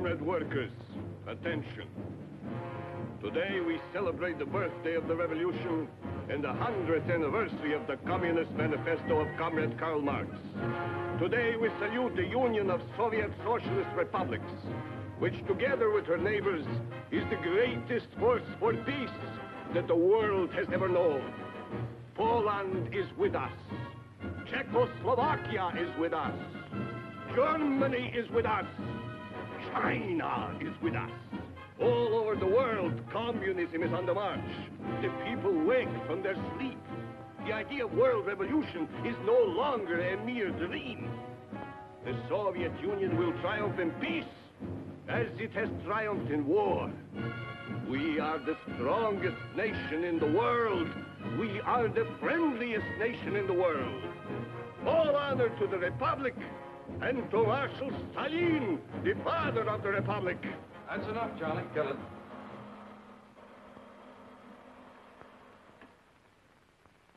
Comrade workers, attention. Today we celebrate the birthday of the revolution and the 100th anniversary of the Communist Manifesto of Comrade Karl Marx. Today we salute the Union of Soviet Socialist Republics, which together with her neighbors is the greatest force for peace that the world has ever known. Poland is with us. Czechoslovakia is with us. Germany is with us. China is with us. All over the world, communism is on the march. The people wake from their sleep. The idea of world revolution is no longer a mere dream. The Soviet Union will triumph in peace as it has triumphed in war. We are the strongest nation in the world. We are the friendliest nation in the world. All honor to the Republic and to Marshal Stalin, the father of the Republic. That's enough, Charlie. Kill it.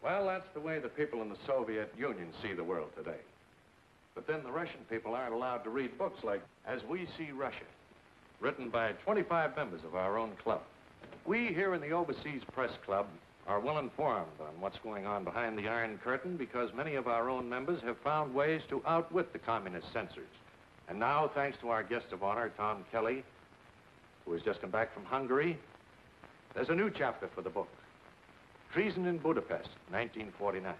Well, that's the way the people in the Soviet Union see the world today. But then the Russian people aren't allowed to read books like As We See Russia, written by 25 members of our own club. We here in the Overseas Press Club are well informed on what's going on behind the Iron Curtain because many of our own members have found ways to outwit the communist censors. And now, thanks to our guest of honor, Tom Kelly, who has just come back from Hungary, there's a new chapter for the book, Treason in Budapest, 1949.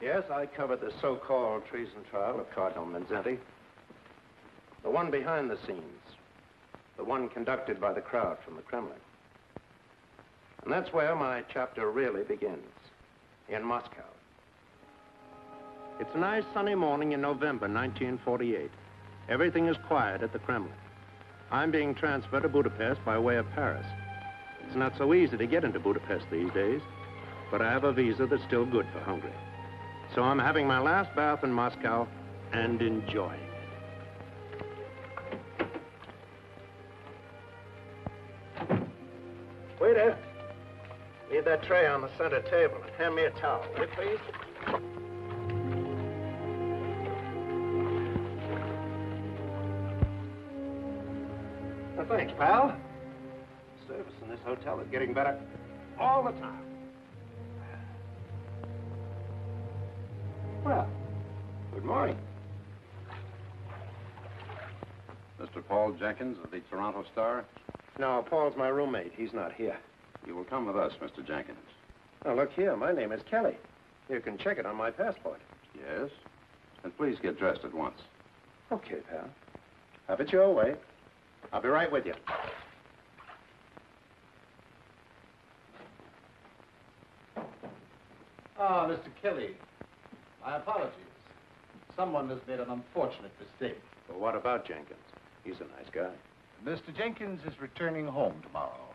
Yes, I covered the so-called treason trial of Cardinal Manzetti. The one behind the scenes. The one conducted by the crowd from the Kremlin. And that's where my chapter really begins, in Moscow. It's a nice sunny morning in November 1948. Everything is quiet at the Kremlin. I'm being transferred to Budapest by way of Paris. It's not so easy to get into Budapest these days, but I have a visa that's still good for Hungary. So I'm having my last bath in Moscow and enjoying. Waiter, leave that tray on the center table and hand me a towel, will you please? Well, thanks, pal. Service in this hotel is getting better all the time. Well, good morning. Mr. Paul Jenkins of the Toronto Star? No, Paul's my roommate. He's not here. You will come with us, Mr. Jenkins. Now, look here. My name is Kelly. You can check it on my passport. Yes? And please get dressed at once. Okay, pal. Have it your way. I'll be right with you. Ah, Mr. Kelly. My apologies. Someone has made an unfortunate mistake. Well, what about Jenkins? He's a nice guy. Mr. Jenkins is returning home tomorrow.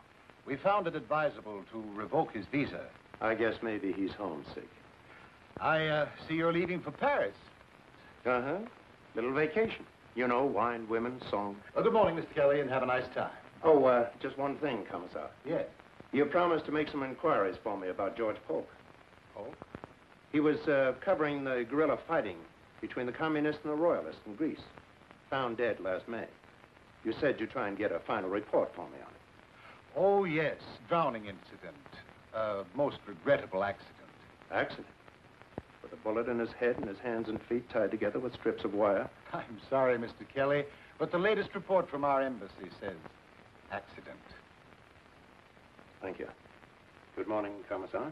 We found it advisable to revoke his visa. I guess maybe he's homesick. I see you're leaving for Paris. Uh-huh. Little vacation. You know, wine, women, song. Well, good morning, Mr. Kelly, and have a nice time. Oh, just one thing, Commissar. Yes. You promised to make some inquiries for me about George Polk. Polk? He was covering the guerrilla fighting between the communists and the royalists in Greece. Found dead last May. You said you'd try and get a final report for me on it. Oh, yes. Drowning incident. Most regrettable accident. Accident? With a bullet in his head and his hands and feet tied together with strips of wire? I'm sorry, Mr. Kelly, but the latest report from our embassy says accident. Thank you. Good morning, Commissar.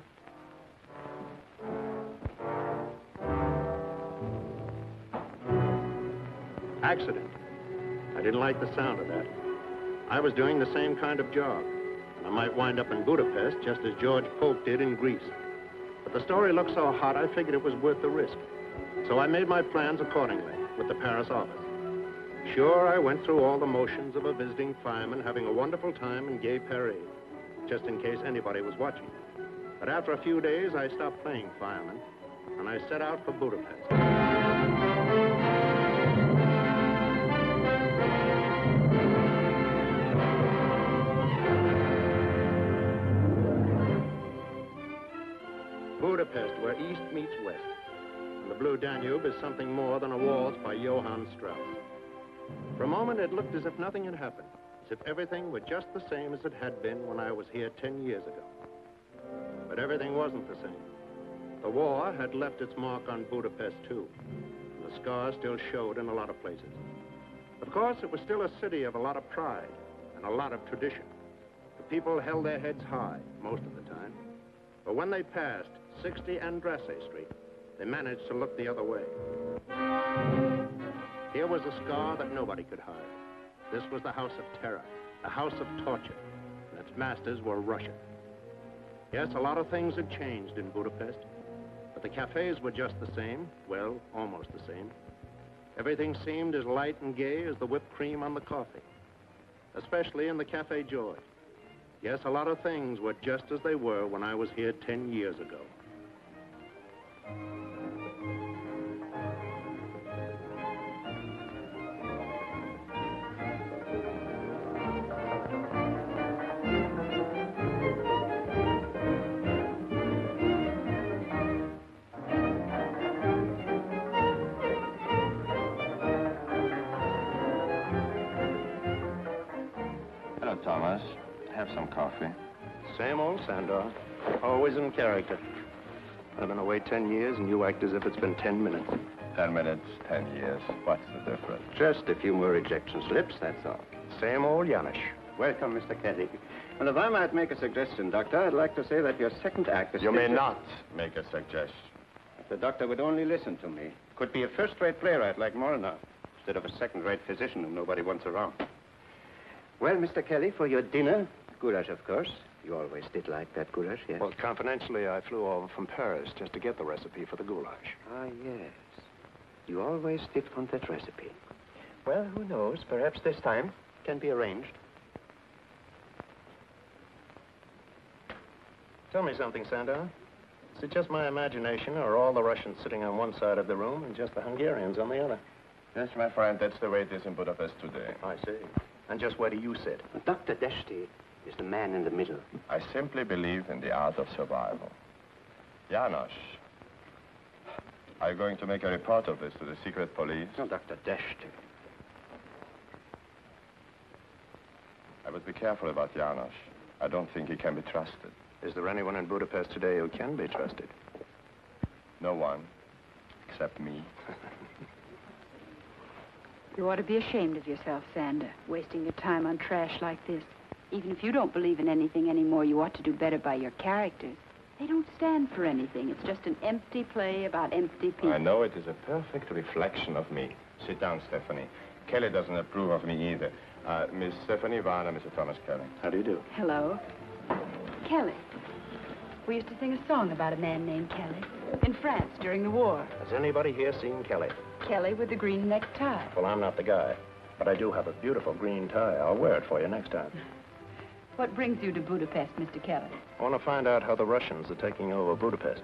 Accident. I didn't like the sound of that. I was doing the same kind of job, and I might wind up in Budapest just as George Polk did in Greece. But the story looked so hot, I figured it was worth the risk. So I made my plans accordingly with the Paris office. Sure, I went through all the motions of a visiting fireman having a wonderful time in Gay Paris, just in case anybody was watching. But after a few days, I stopped playing fireman, and I set out for Budapest. Budapest, where East meets West. And the Blue Danube is something more than a waltz by Johann Strauss. For a moment, it looked as if nothing had happened, as if everything were just the same as it had been when I was here 10 years ago. But everything wasn't the same. The war had left its mark on Budapest, too. The scars still showed in a lot of places. Of course, it was still a city of a lot of pride and a lot of tradition. The people held their heads high most of the time. But when they passed 60 Andrassy Street, they managed to look the other way. Here was a scar that nobody could hide. This was the House of Terror, a house of torture, and its masters were Russian. Yes, a lot of things had changed in Budapest, but the cafes were just the same, well, almost the same. Everything seemed as light and gay as the whipped cream on the coffee, especially in the Café Joy. Yes, a lot of things were just as they were when I was here 10 years ago. Hello, Thomas. Have some coffee. Same old Sandor, always in character. I've been away 10 years, and you act as if it's been 10 minutes. 10 minutes, 10 years. What's the difference? Just a few more ejection slips, that's all. Same old Janusz. Welcome, Mr. Kelly. And if I might make a suggestion, Doctor, I'd like to say that your second act is... You may not make a suggestion. If the doctor would only listen to me. Could be a first-rate playwright like Molnar, instead of a second-rate physician whom nobody wants around. Well, Mr. Kelly, for your dinner, goulash, of course. You always did like that goulash, yes? Well, confidentially, I flew over from Paris just to get the recipe for the goulash. Ah, yes. You always did want that recipe. Well, who knows? Perhaps this time can be arranged. Tell me something, Sandor. Is it just my imagination, or are all the Russians sitting on one side of the room and just the Hungarians on the other? Yes, my friend, that's the way it is in Budapest today. I see. And just where do you sit? Dr. Deshti is the man in the middle. I simply believe in the art of survival. Janos, are you going to make a report of this to the secret police? No, Dr. Deshti. I would be careful about Janos. I don't think he can be trusted. Is there anyone in Budapest today who can be trusted? No one, except me. You ought to be ashamed of yourself, Sander, wasting your time on trash like this. Even if you don't believe in anything anymore, you ought to do better by your characters. They don't stand for anything. It's just an empty play about empty people. I know it is a perfect reflection of me. Sit down, Stephanie. Kelly doesn't approve of me either. Miss Stephanie Varner, Mr. Thomas Kelly. How do you do? Hello. Kelly. We used to sing a song about a man named Kelly in France during the war. Has anybody here seen Kelly? Kelly with the green necktie. Well, I'm not the guy, but I do have a beautiful green tie. I'll wear it for you next time. What brings you to Budapest, Mr. Kelly? I want to find out how the Russians are taking over Budapest.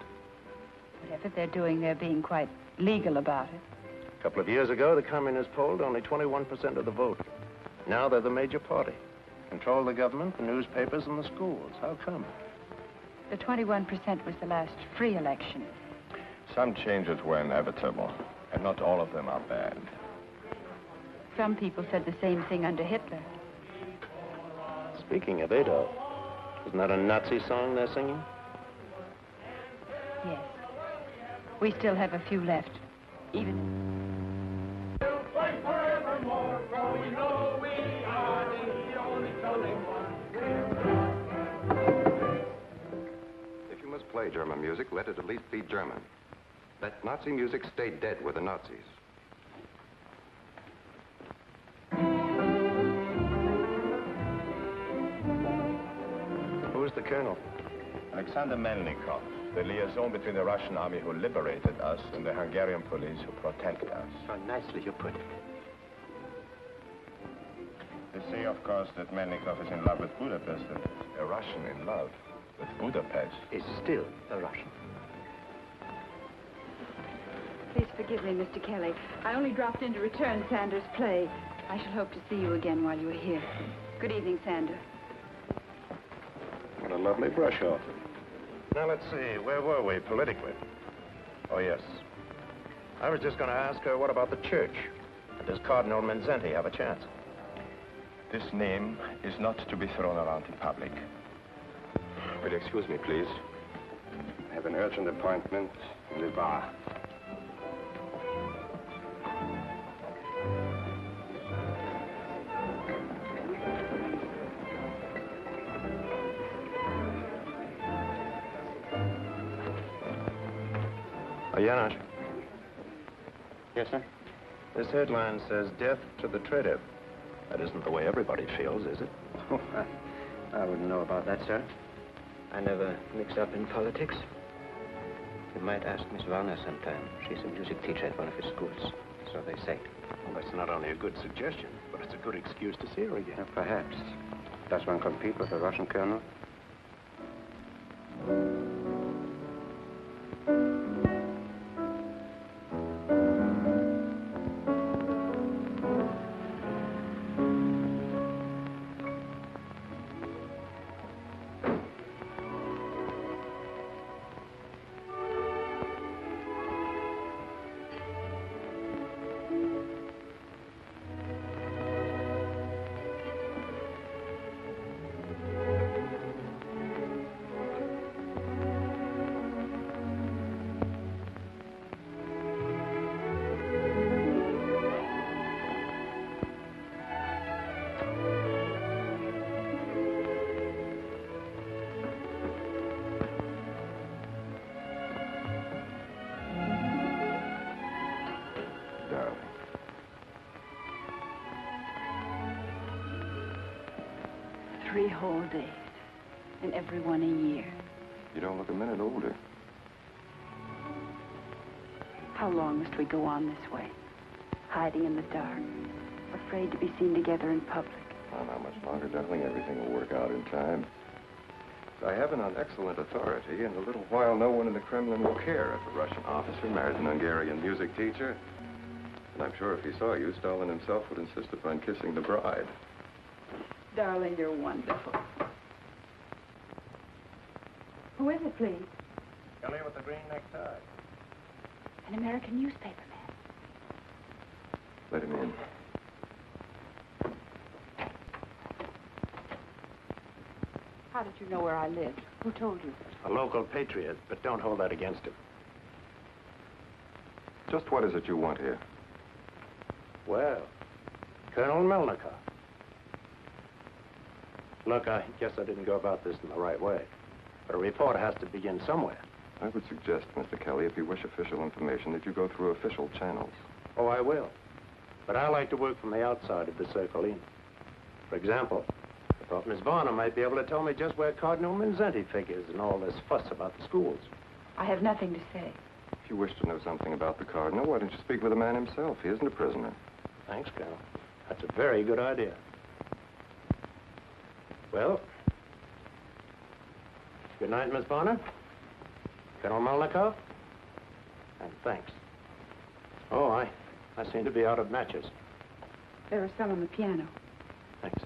Whatever they're doing, they're being quite legal about it. A couple of years ago, the communists polled only 21% of the vote. Now they're the major party. Control the government, the newspapers, and the schools. How come? The 21% was the last free election. Some changes were inevitable, and not all of them are bad. Some people said the same thing under Hitler. Speaking of Adolf, isn't that a Nazi song they're singing? Yes. We still have a few left. Even... We'll fight forevermore, for we know we are the only coming one. If you must play German music, let it at least be German. Let Nazi music stay dead with the Nazis. Who's the colonel? Alexander Melnikov, the liaison between the Russian army who liberated us and the Hungarian police who protect us. How nicely you put it. They say, of course, that Melnikov is in love with Budapest, and a Russian in love with Budapest Is still a Russian. Please forgive me, Mr. Kelly. I only dropped in to return Sander's play. I shall hope to see you again while you are here. Good evening, Sander. What a lovely brush off. Now, let's see. Where were we politically? Oh, yes. I was just going to ask her, what about the church? Does Cardinal Mindszenty have a chance? This name is not to be thrown around in public. Will you excuse me, please? I have an urgent appointment in the bar. Janos. Yes, sir? This headline says, death to the Tredev. That isn't the way everybody feels, is it? Oh, I wouldn't know about that, sir. I never mix up in politics. You might ask Miss Warner sometime. She's a music teacher at one of his schools. So they say. Well, that's not only a good suggestion, but it's a good excuse to see her again. Perhaps. Does one compete with a Russian colonel? Darling. 3 whole days, and every one a year. You don't look a minute older. How long must we go on this way? Hiding in the dark, afraid to be seen together in public. Well, not much longer, darling. Everything will work out in time. I have it on excellent authority. In a little while, no one in the Kremlin will care if a Russian officer marries an Hungarian music teacher. And I'm sure if he saw you, Stalin himself would insist upon kissing the bride. Darling, you're wonderful. Who is it, please? Kelly with the green necktie. An American newspaper man. Let him in. How did you know where I live? Who told you? A local patriot, but don't hold that against him. Just what is it you want here? Well, Colonel Melnikov. Look, I guess I didn't go about this in the right way. But a report has to begin somewhere. I would suggest, Mr. Kelly, if you wish official information, that you go through official channels. Oh, I will. But I like to work from the outside of the circle in. For example, I thought Miss Varner might be able to tell me just where Cardinal Mindszenty figures in all this fuss about the schools. I have nothing to say. If you wish to know something about the Cardinal, why don't you speak with the man himself? He isn't a prisoner. Thanks, Colonel. That's a very good idea. Well, good night, Miss Varner. Colonel Melnikov. And thanks. Oh, I seem to be out of matches. There are some on the piano. Thanks.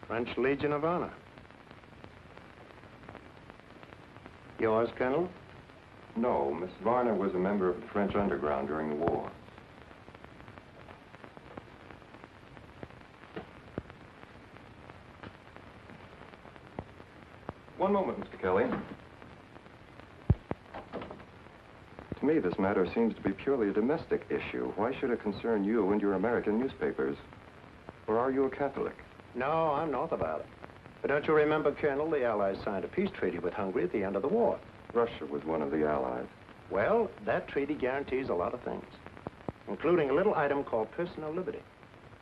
French Legion of Honor. Yours, Colonel? No, Miss Varner was a member of the French underground during the war. One moment, Mr. Kelly. To me, this matter seems to be purely a domestic issue. Why should it concern you and your American newspapers? Or are you a Catholic? No, I'm north about it. But don't you remember, Colonel, the Allies signed a peace treaty with Hungary at the end of the war? Russia was one of the Allies. Well, that treaty guarantees a lot of things, including a little item called personal liberty.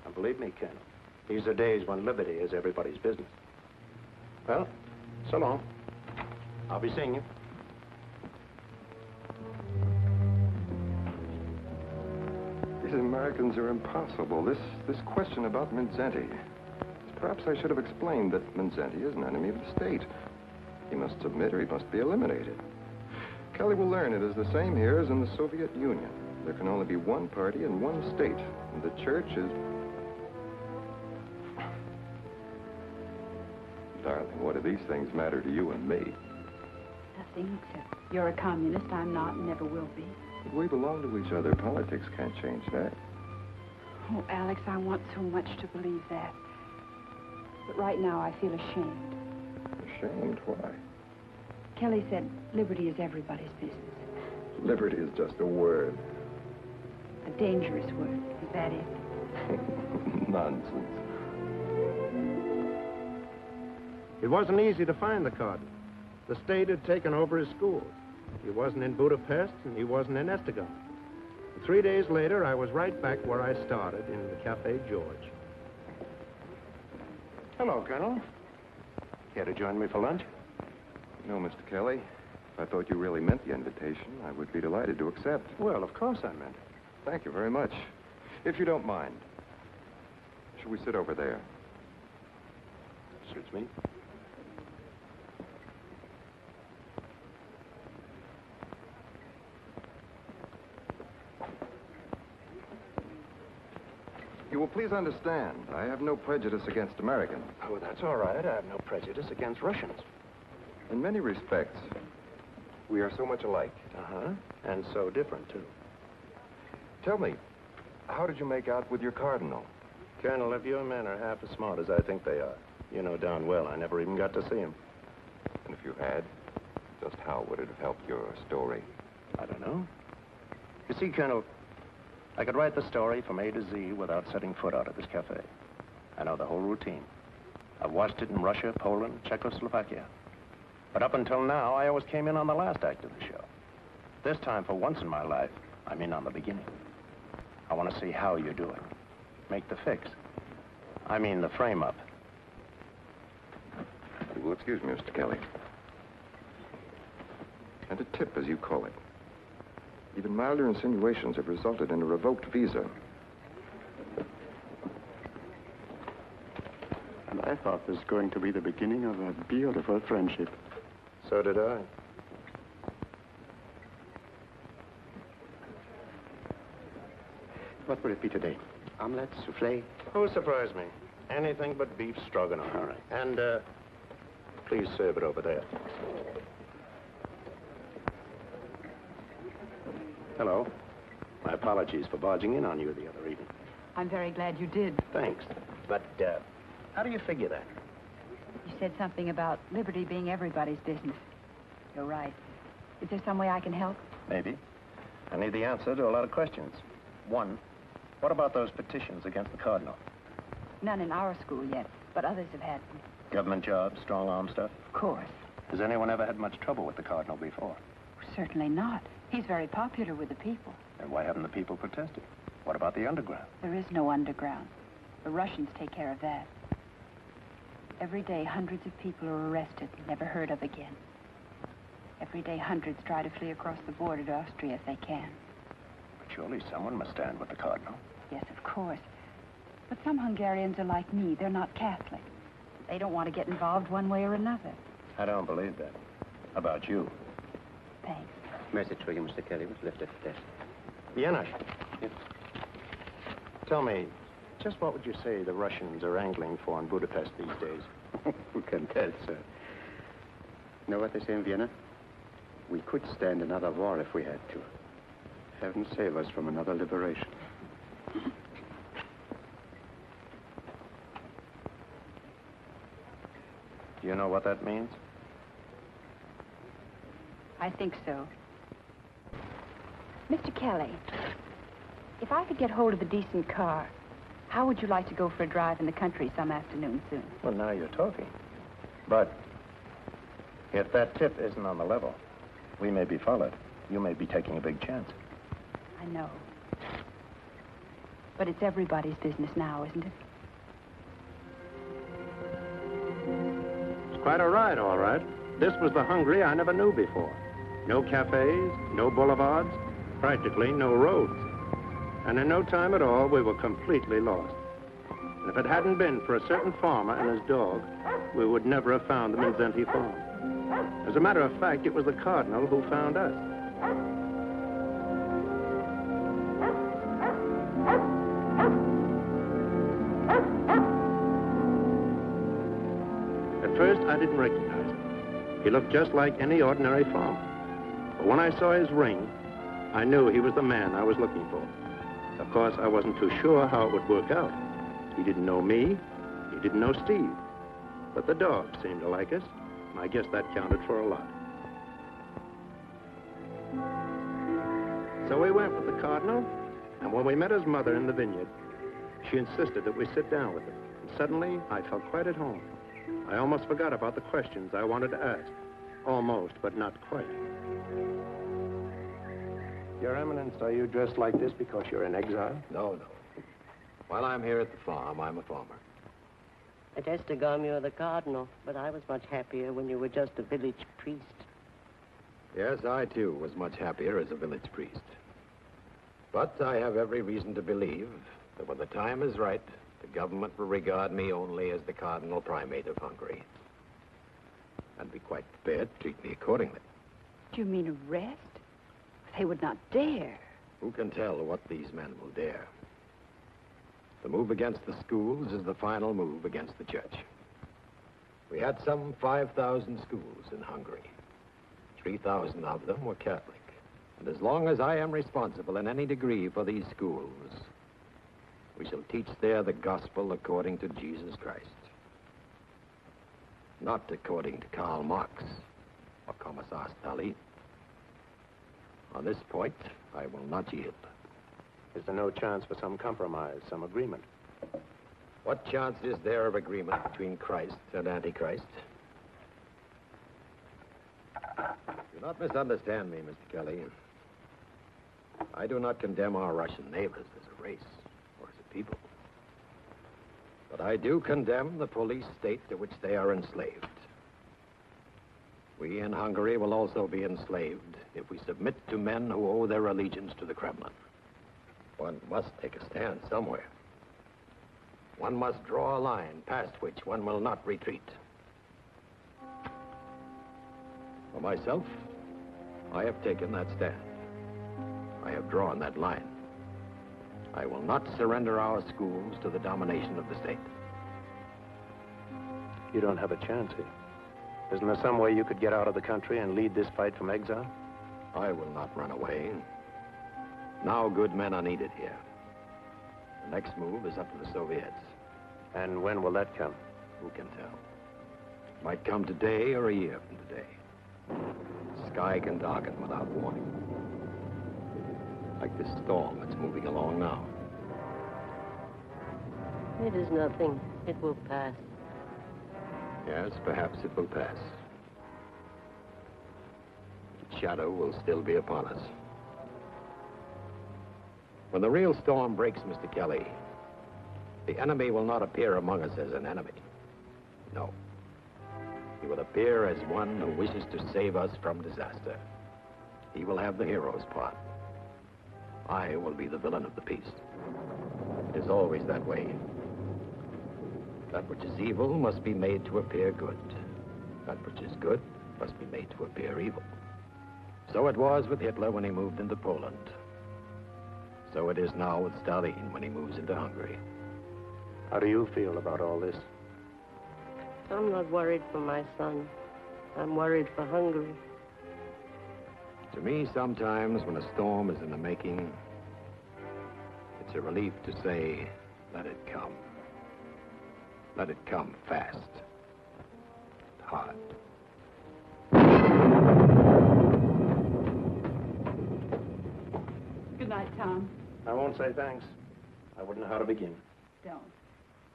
And believe me, Colonel, these are days when liberty is everybody's business. Well, so long. I'll be seeing you. These Americans are impossible. This question about Mindszenty. Perhaps I should have explained that Mindszenty is an enemy of the state. He must submit or he must be eliminated. Kelly will learn it is the same here as in the Soviet Union. There can only be one party and one state, and the church is... darling, what do these things matter to you and me? Nothing except you're a communist, I'm not, and never will be. But we belong to each other. Politics can't change that. Oh, Alex, I want so much to believe that. But right now I feel ashamed. Ashamed? Why? Kelly said liberty is everybody's business. Liberty is just a word. A dangerous word. Is that it? Nonsense. It wasn't easy to find the cardinal. The state had taken over his schools. He wasn't in Budapest, and he wasn't in Esztergom. 3 days later, I was right back where I started, in the Café George. Hello, Colonel. Care to join me for lunch? No, Mr. Kelly. If I thought you really meant the invitation, I would be delighted to accept. Well, of course I meant it. Thank you very much. If you don't mind, shall we sit over there? Suits me. You will please understand, I have no prejudice against Americans. Oh, that's all right. I have no prejudice against Russians. In many respects, we are so much alike. Uh-huh. And so different, too. Tell me, how did you make out with your cardinal? Colonel, if your men are half as smart as I think they are, you know darn well I never even got to see him. And if you had, just how would it have helped your story? I don't know. You see, Colonel, I could write the story from A to Z without setting foot out of this cafe. I know the whole routine. I've watched it in Russia, Poland, Czechoslovakia. But up until now, I always came in on the last act of the show. This time, for once in my life, I'm in on the beginning. I want to see how you're doing. Make the fix. I mean the frame-up. You will excuse me, Mr. Kelly. And a tip, as you call it. Even milder insinuations have resulted in a revoked visa. And I thought this was going to be the beginning of a beautiful friendship. So did I. What will it be today? Omelette, souffle? Oh, surprise me. Anything but beef stroganoff. All right. And, please serve it over there. Hello. My apologies for barging in on you the other evening. I'm very glad you did. Thanks. But, how do you figure that? You said something about liberty being everybody's business. You're right. Is there some way I can help? Maybe. I need the answer to a lot of questions. One, what about those petitions against the cardinal? None in our school yet, but others have had them. Government jobs, strong-arm stuff? Of course. Has anyone ever had much trouble with the cardinal before? Certainly not. He's very popular with the people. Then why haven't the people protested? What about the underground? There is no underground. The Russians take care of that. Every day, hundreds of people are arrested, never heard of again. Every day, hundreds try to flee across the border to Austria if they can. But surely someone must stand with the cardinal. Yes, of course. But some Hungarians are like me. They're not Catholic. They don't want to get involved one way or another. I don't believe that. How about you? Thanks. Message for you, Mr. Kelly, was left at the desk. Janusz. Yes. Tell me, just what would you say the Russians are angling for in Budapest these days? Who can tell, sir? You know what they say in Vienna? We could stand another war if we had to. Heaven save us from another liberation. Do you know what that means? I think so. Mr. Kelly, if I could get hold of a decent car, how would you like to go for a drive in the country some afternoon soon? Well, now you're talking. But if that tip isn't on the level, we may be followed. You may be taking a big chance. I know. But it's everybody's business now, isn't it? It's quite a ride, all right. This was the Hungary I never knew before. No cafes, no boulevards, practically no roads. And in no time at all, we were completely lost. And if it hadn't been for a certain farmer and his dog, we would never have found the Minzenti farm. As a matter of fact, it was the cardinal who found us. At first, I didn't recognize him. He looked just like any ordinary farmer. But when I saw his ring, I knew he was the man I was looking for. Of course, I wasn't too sure how it would work out. He didn't know me. He didn't know Steve. But the dog seemed to like us, and I guess that counted for a lot. So we went with the Cardinal, and when we met his mother in the vineyard, she insisted that we sit down with her. And suddenly, I felt quite at home. I almost forgot about the questions I wanted to ask. Almost, but not quite. Your Eminence, are you dressed like this because you're in exile? No. While I'm here at the farm, I'm a farmer. At Estegom, you're the cardinal, but I was much happier when you were just a village priest. Yes, I, too, was much happier as a village priest. But I have every reason to believe that when the time is right, the government will regard me only as the cardinal primate of Hungary. And be quite prepared to treat me accordingly. Do you mean arrest? They would not dare. Who can tell what these men will dare? The move against the schools is the final move against the church. We had some 5,000 schools in Hungary. 3,000 of them were Catholic. And as long as I am responsible in any degree for these schools, we shall teach there the gospel according to Jesus Christ. Not according to Karl Marx or Commissar Stalin. On this point, I will not yield. Is there no chance for some compromise, some agreement? What chance is there of agreement between Christ and Antichrist? Do not misunderstand me, Mr. Kelly. I do not condemn our Russian neighbors as a race or as a people. But I do condemn the police state to which they are enslaved. We in Hungary will also be enslaved if we submit to men who owe their allegiance to the Kremlin. One must take a stand somewhere. One must draw a line past which one will not retreat. For myself, I have taken that stand. I have drawn that line. I will not surrender our schools to the domination of the state. You don't have a chance here. Isn't there some way you could get out of the country and lead this fight from exile? I will not run away. Now good men are needed here. The next move is up to the Soviets. And when will that come? Who can tell? It might come today or a year from today. The sky can darken without warning. Like this storm that's moving along now. It is nothing. It will pass. Yes, perhaps it will pass. Its shadow will still be upon us. When the real storm breaks, Mr. Kelly, the enemy will not appear among us as an enemy. No. He will appear as one who wishes to save us from disaster. He will have the hero's part. I will be the villain of the piece. It is always that way. That which is evil must be made to appear good. That which is good must be made to appear evil. So it was with Hitler when he moved into Poland. So it is now with Stalin when he moves into Hungary. How do you feel about all this? I'm not worried for my son. I'm worried for Hungary. To me, sometimes when a storm is in the making, it's a relief to say, let it come. Let it come fast. Hard. Good night, Tom. I won't say thanks. I wouldn't know how to begin. Don't.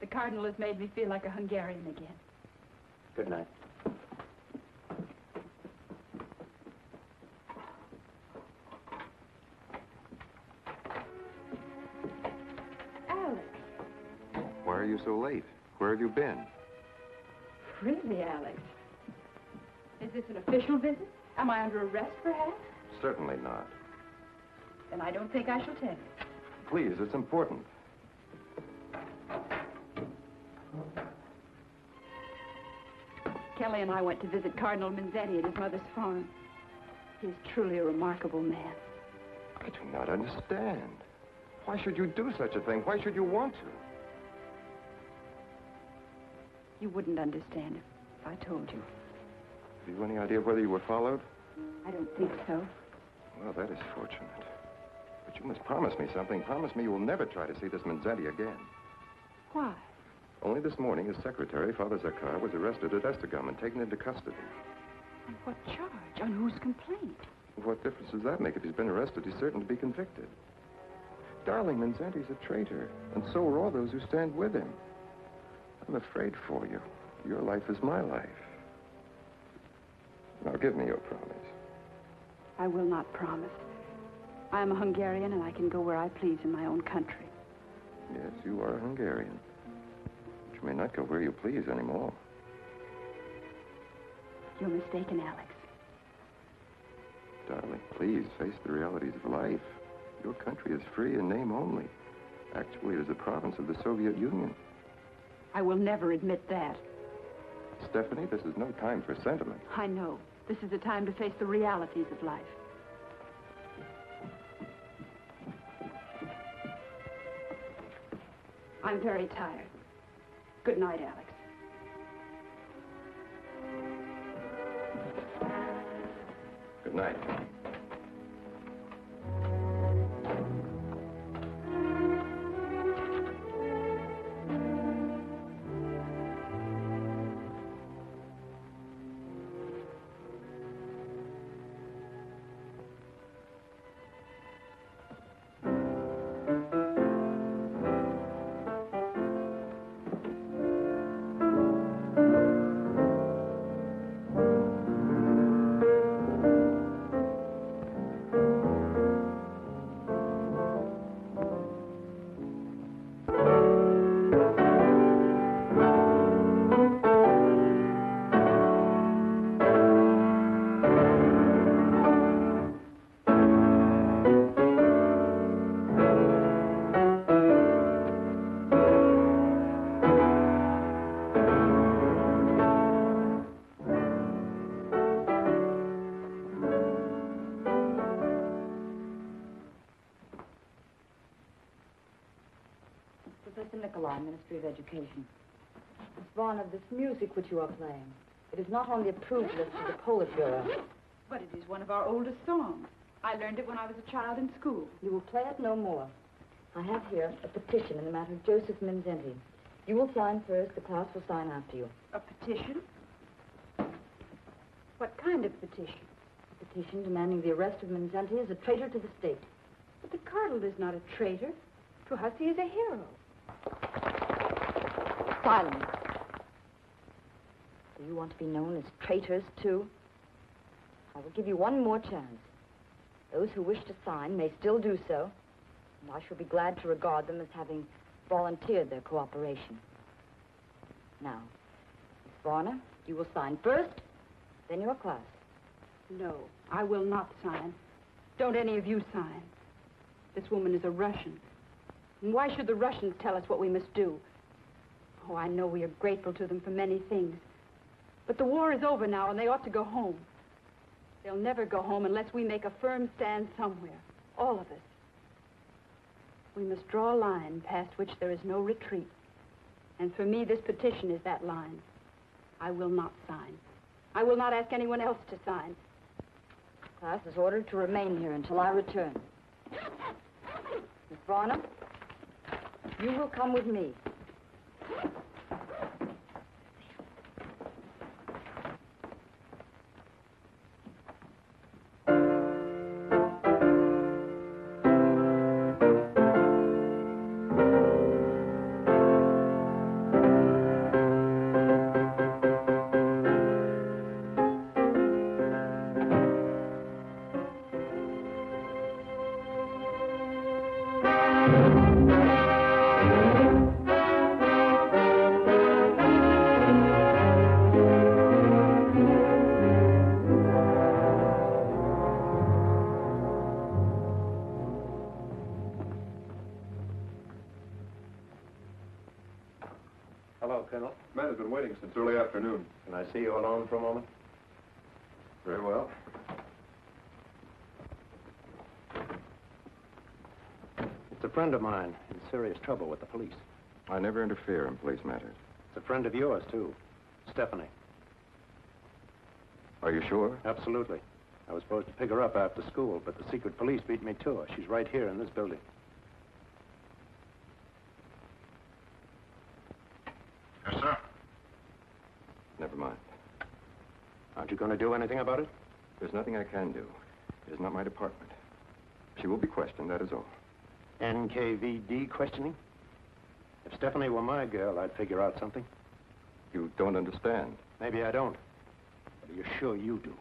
The Cardinal has made me feel like a Hungarian again. Good night. Alex. Why are you so late? Where have you been? Really, Alex? Is this an official visit? Am I under arrest, perhaps? Certainly not. Then I don't think I shall tell you. Please, it's important. Kelly and I went to visit Cardinal Minzetti at his mother's farm. He is truly a remarkable man. I do not understand. Why should you do such a thing? Why should you want to? You wouldn't understand him. I told you. Have you any idea whether you were followed? I don't think so. Well, that is fortunate. But you must promise me something. Promise me you will never try to see this Manzetti again. Why? Only this morning, his secretary, Father Zakar, was arrested at Estegum and taken into custody. On what charge? On whose complaint? What difference does that make? If he's been arrested, he's certain to be convicted. Darling, Manzetti's a traitor, and so are all those who stand with him. I'm afraid for you. Your life is my life. Now, give me your promise. I will not promise. I am a Hungarian, and I can go where I please in my own country. Yes, you are a Hungarian. But you may not go where you please anymore. You're mistaken, Alex. Darling, please face the realities of life. Your country is free in name only. Actually, it is a province of the Soviet Union. I will never admit that. Stephanie, this is no time for sentiment. I know. This is the time to face the realities of life. I'm very tired. Good night, Alex. Good night. Professor Nikolai, Ministry of Education. Miss Varner, this music which you are playing, it is not on the approved list of the Politburo. But it is one of our oldest songs. I learned it when I was a child in school. You will play it no more. I have here a petition in the matter of Joseph Minzenti. You will sign first, the class will sign after you. A petition? What kind of petition? A petition demanding the arrest of Minzenti as a traitor to the state. But the Cardinal is not a traitor. To us, he is a hero. Silence. Do you want to be known as traitors, too? I will give you one more chance. Those who wish to sign may still do so, and I shall be glad to regard them as having volunteered their cooperation. Now, Miss Varner, you will sign first, then your class. No, I will not sign. Don't any of you sign. This woman is a Russian. And why should the Russians tell us what we must do? Oh, I know we are grateful to them for many things. But the war is over now, and they ought to go home. They'll never go home unless we make a firm stand somewhere. All of us. We must draw a line past which there is no retreat. And for me, this petition is that line. I will not sign. I will not ask anyone else to sign. Class is ordered to remain here until I return. Miss Varner, you will come with me. Hello, Colonel. Man has been waiting since early afternoon. Can I see you alone for a moment? Very well. It's a friend of mine in serious trouble with the police. I never interfere in police matters. It's a friend of yours, too. Stephanie. Are you sure? Absolutely. I was supposed to pick her up after school, but the secret police beat me to her. She's right here in this building. Yes, sir. Never mind. Aren't you going to do anything about it? There's nothing I can do. It is not my department. She will be questioned, that is all. NKVD questioning? If Stephanie were my girl, I'd figure out something. You don't understand. Maybe I don't. But are you sure you do?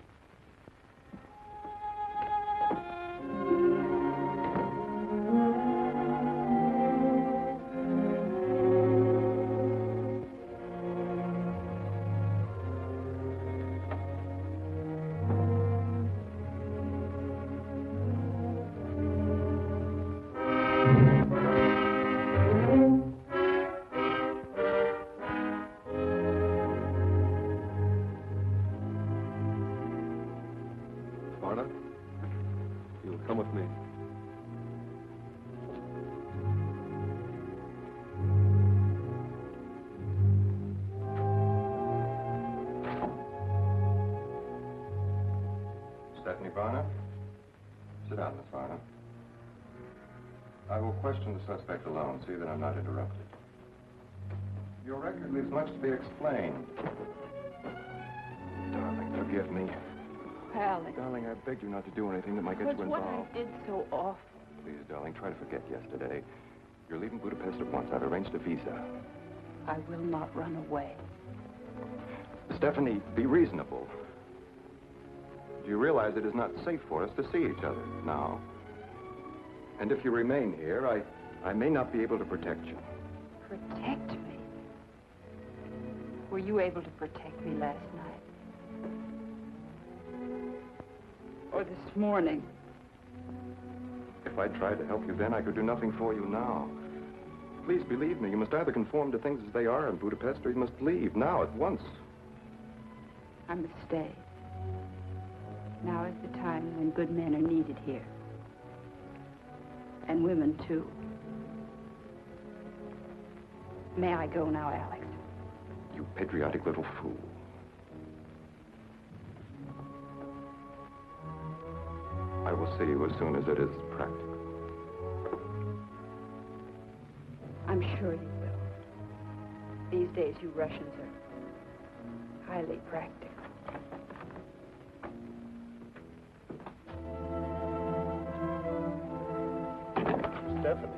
Varna, you'll come with me. Stephanie Varna? Sit down, Miss Varna. I will question the suspect alone, see that I'm not interrupted. Your record leaves much to be explained. Darling, forgive me. Alex. Darling, I begged you not to do anything that might get Was you what involved. I did so awful. Please, darling, try to forget yesterday. You're leaving Budapest at once. I've arranged a visa. I will not run away. Stephanie, be reasonable. Do you realize it is not safe for us to see each other now? And if you remain here, I may not be able to protect you. Protect me? Were you able to protect me last night? Or this morning? If I tried to help you then, I could do nothing for you now. Please believe me, you must either conform to things as they are in Budapest, or you must leave, now, at once. I must stay. Now is the time when good men are needed here. And women, too. May I go now, Alex? You patriotic little fool. I will see you as soon as it is practical. I'm sure you will. These days, you Russians are highly practical. Stephanie.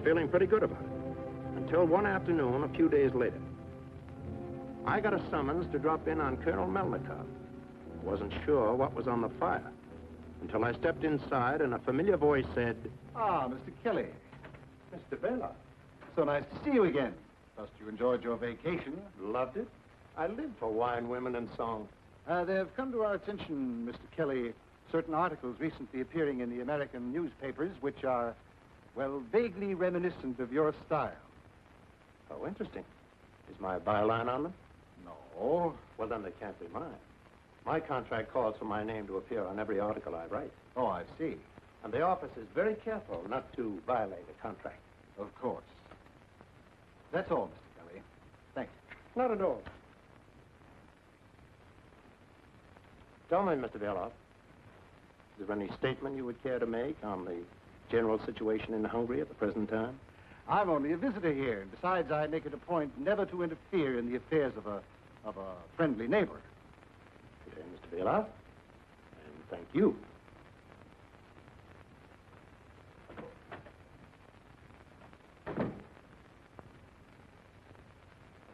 Feeling pretty good about it. Until one afternoon, a few days later. I got a summons to drop in on Colonel Melnikov. Wasn't sure what was on the fire. Until I stepped inside and a familiar voice said... Ah, Mr. Kelly. Mr. Bela. So nice to see you again. Trust you enjoyed your vacation. Loved it. I live for wine, women, and song. There have come to our attention, Mr. Kelly, certain articles recently appearing in the American newspapers which are... well, vaguely reminiscent of your style. Oh, interesting. Is my byline on them? No. Well, then they can't be mine. My contract calls for my name to appear on every article I write. Oh, I see. And the office is very careful not to violate a contract. Of course. That's all, Mr. Kelly. Thank you. Not at all. Tell me, Mr. Beloff, is there any statement you would care to make on the general situation in Hungary at the present time? I'm only a visitor here, and besides, I make it a point never to interfere in the affairs of a friendly neighbor. Okay, Mr. Beloff, and thank you.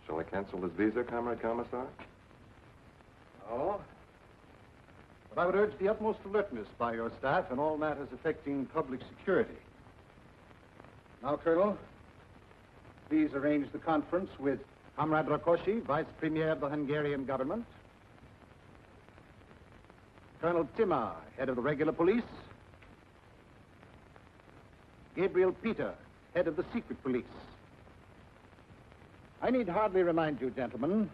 Shall I cancel this visa, Comrade Commissar? No. But I would urge the utmost alertness by your staff in all matters affecting public security. Now, Colonel, please arrange the conference with Comrade Rakosi, Vice Premier of the Hungarian government, Colonel Timar, head of the regular police, Gabriel Peter, head of the secret police. I need hardly remind you, gentlemen,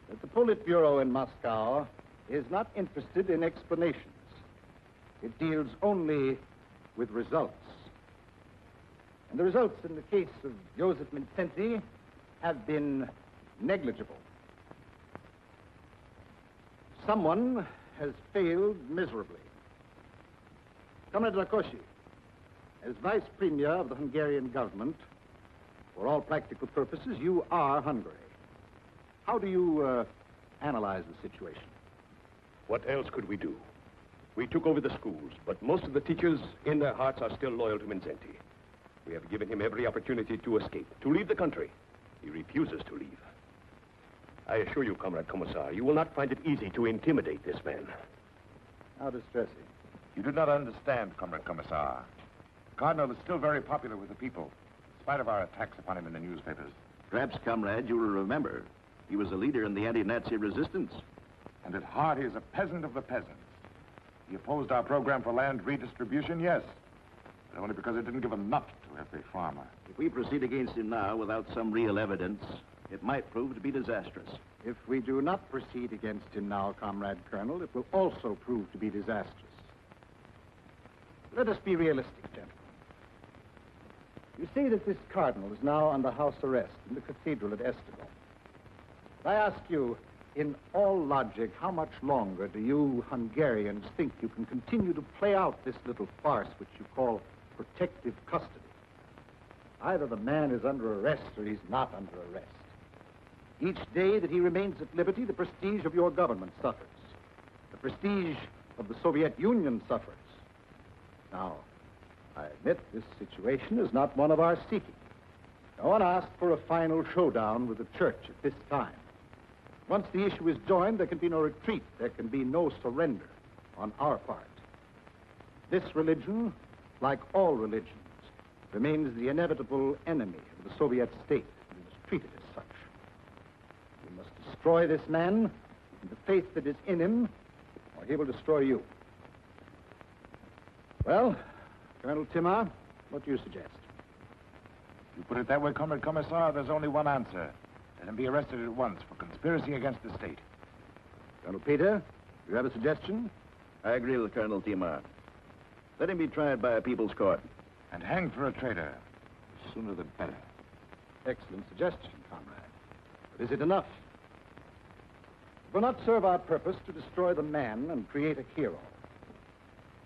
that the Politburo in Moscow is not interested in explanations. It deals only with results. And the results in the case of Joseph Mincenty have been negligible. Someone has failed miserably. Comrade Rakosi, as Vice Premier of the Hungarian government, for all practical purposes, you are Hungary. How do you analyze the situation? What else could we do? We took over the schools, but most of the teachers, in their hearts, are still loyal to Mincenty. We have given him every opportunity to escape, to leave the country. He refuses to leave. I assure you, Comrade Commissar, you will not find it easy to intimidate this man. How distressing. You do not understand, Comrade Commissar. The Cardinal is still very popular with the people, in spite of our attacks upon him in the newspapers. Perhaps, comrade, you will remember, he was a leader in the anti-Nazi resistance. And at heart, he is a peasant of the peasants. He opposed our program for land redistribution, yes, but only because it didn't give enough to every farmer. If we proceed against him now without some real evidence, it might prove to be disastrous. If we do not proceed against him now, Comrade Colonel, it will also prove to be disastrous. Let us be realistic, gentlemen. You say that this cardinal is now under house arrest in the cathedral at Esztergom. I ask you, in all logic, how much longer do you Hungarians think you can continue to play out this little farce which you call protective custody? Either the man is under arrest or he's not under arrest. Each day that he remains at liberty, the prestige of your government suffers. The prestige of the Soviet Union suffers. Now, I admit this situation is not one of our seeking. No one asked for a final showdown with the church at this time. Once the issue is joined, there can be no retreat. There can be no surrender on our part. This religion, like all religions, remains the inevitable enemy of the Soviet state. We must treat it as such. We must destroy this man and the faith that is in him, or he will destroy you. Well, Colonel Timar, what do you suggest? If you put it that way, Comrade Commissar, there's only one answer. Let him be arrested at once for conspiracy against the state. Colonel Peter, do you have a suggestion? I agree with Colonel Timar. Let him be tried by a people's court. And hanged for a traitor. Sooner the better. Excellent suggestion, comrade. But is it enough? It will not serve our purpose to destroy the man and create a hero.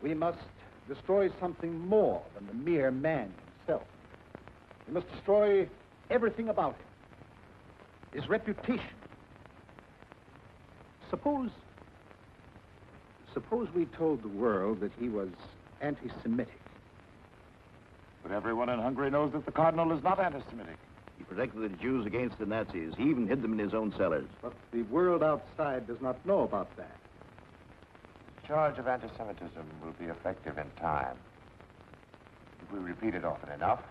We must destroy something more than the mere man himself. We must destroy everything about him. His reputation. Suppose we told the world that he was anti-Semitic. But everyone in Hungary knows that the Cardinal is not anti-Semitic. He protected the Jews against the Nazis. He even hid them in his own cellars. But the world outside does not know about that. The charge of anti-Semitism will be effective in time. If we repeat it often enough.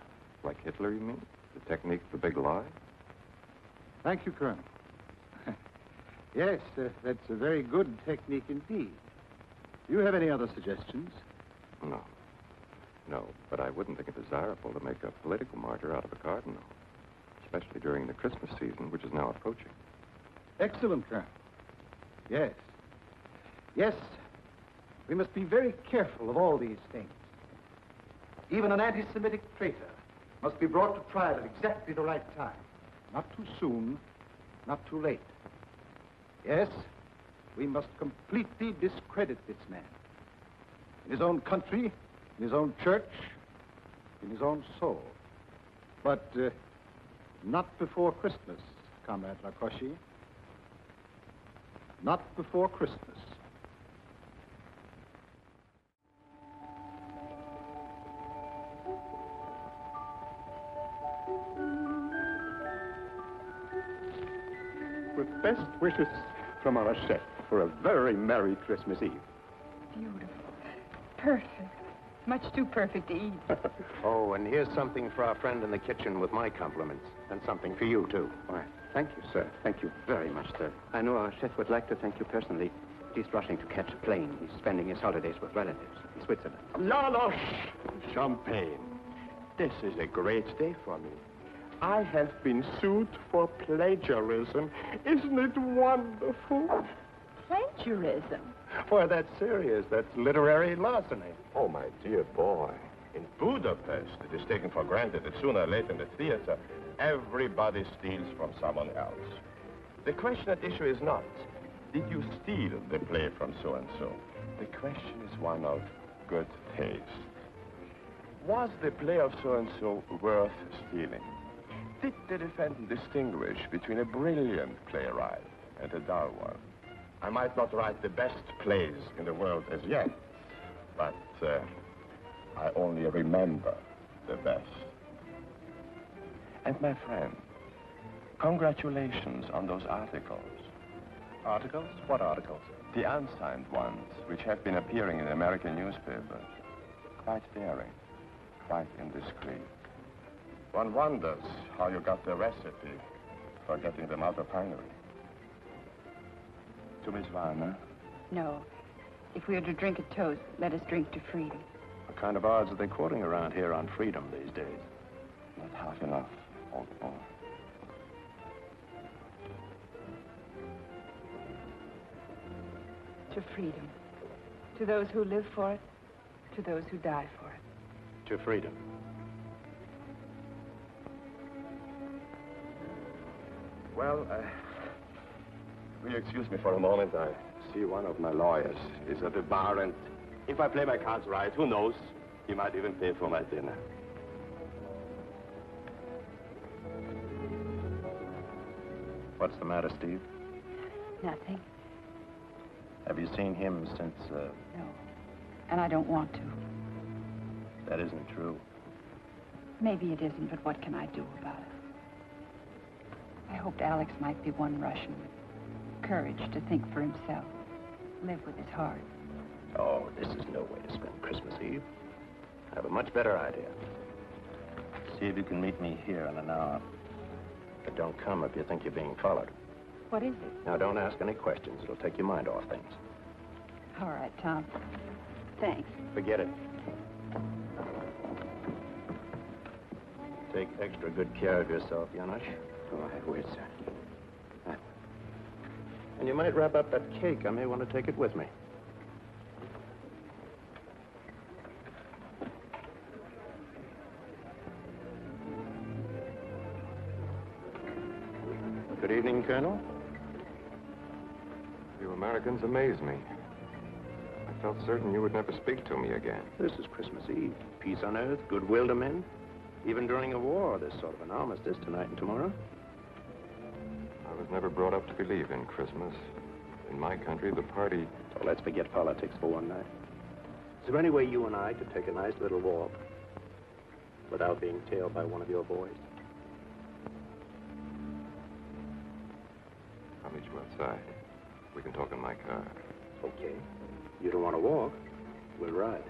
Like Hitler, you mean? The technique, the big lie? Thank you, Colonel. Yes, that's a very good technique indeed. Do you have any other suggestions? No. No, but I wouldn't think it desirable to make a political martyr out of a cardinal, especially during the Christmas season, which is now approaching. Excellent, Colonel. Yes. Yes, we must be very careful of all these things. Even an anti-Semitic traitor must be brought to trial at exactly the right time. Not too soon, not too late. Yes, we must completely discredit this man. In his own country, in his own church, in his own soul. But not before Christmas, Comrade Rakosi. Not before Christmas. With best wishes from our chef for a very Merry Christmas Eve. Beautiful. Perfect. Much too perfect to eat. Oh, and here's something for our friend in the kitchen with my compliments. And something for you, too. Why, thank you, sir. Thank you very much, sir. I know our chef would like to thank you personally. He's rushing to catch a plane. He's spending his holidays with relatives in Switzerland. Janos! Champagne. This is a great day for me. I have been sued for plagiarism. Isn't it wonderful? Plagiarism? Why, that's serious. That's literary larceny. Oh, my dear boy. In Budapest, it is taken for granted that sooner or later in the theater, everybody steals from someone else. The question at issue is not, did you steal the play from so-and-so? The question is one of good taste. Was the play of so-and-so worth stealing? Did the defendant distinguish between a brilliant playwright and a dull one? I might not write the best plays in the world as yet, but I only remember the best. And my friend, congratulations on those articles. Articles? What articles? The unsigned ones, which have been appearing in American newspapers. Quite daring, quite indiscreet. One wonders how you got the recipe for getting them out of Hungary. To Miss Warner? No. If we are to drink a toast, let us drink to freedom. What kind of odds are they quoting around here on freedom these days? Not half enough, old boy. To freedom. To those who live for it, to those who die for it. To freedom. Well, will you excuse me for a moment? I see one of my lawyers is at the bar, and if I play my cards right, who knows? He might even pay for my dinner. What's the matter, Steve? Nothing. Have you seen him since, No. And I don't want to. That isn't true. Maybe it isn't, but what can I do about it? I hoped Alex might be one Russian with courage to think for himself, live with his heart. Oh, this is no way to spend Christmas Eve. I have a much better idea. See if you can meet me here in an hour. But don't come if you think you're being followed. What is it? Now, don't ask any questions. It'll take your mind off things. All right, Tom. Thanks. Forget it. Take extra good care of yourself, Janusz. Oh, I will, sir. And you might wrap up that cake. I may want to take it with me. Good evening, Colonel. You Americans amaze me. I felt certain you would never speak to me again. This is Christmas Eve. Peace on earth, goodwill to men. Even during a war, there's sort of an armistice tonight and tomorrow. I was never brought up to believe in Christmas. In my country, the party... So let's forget politics for one night. Is there any way you and I could take a nice little walk without being tailed by one of your boys? I'll meet you outside. We can talk in my car. Okay. You don't want to walk? We'll ride.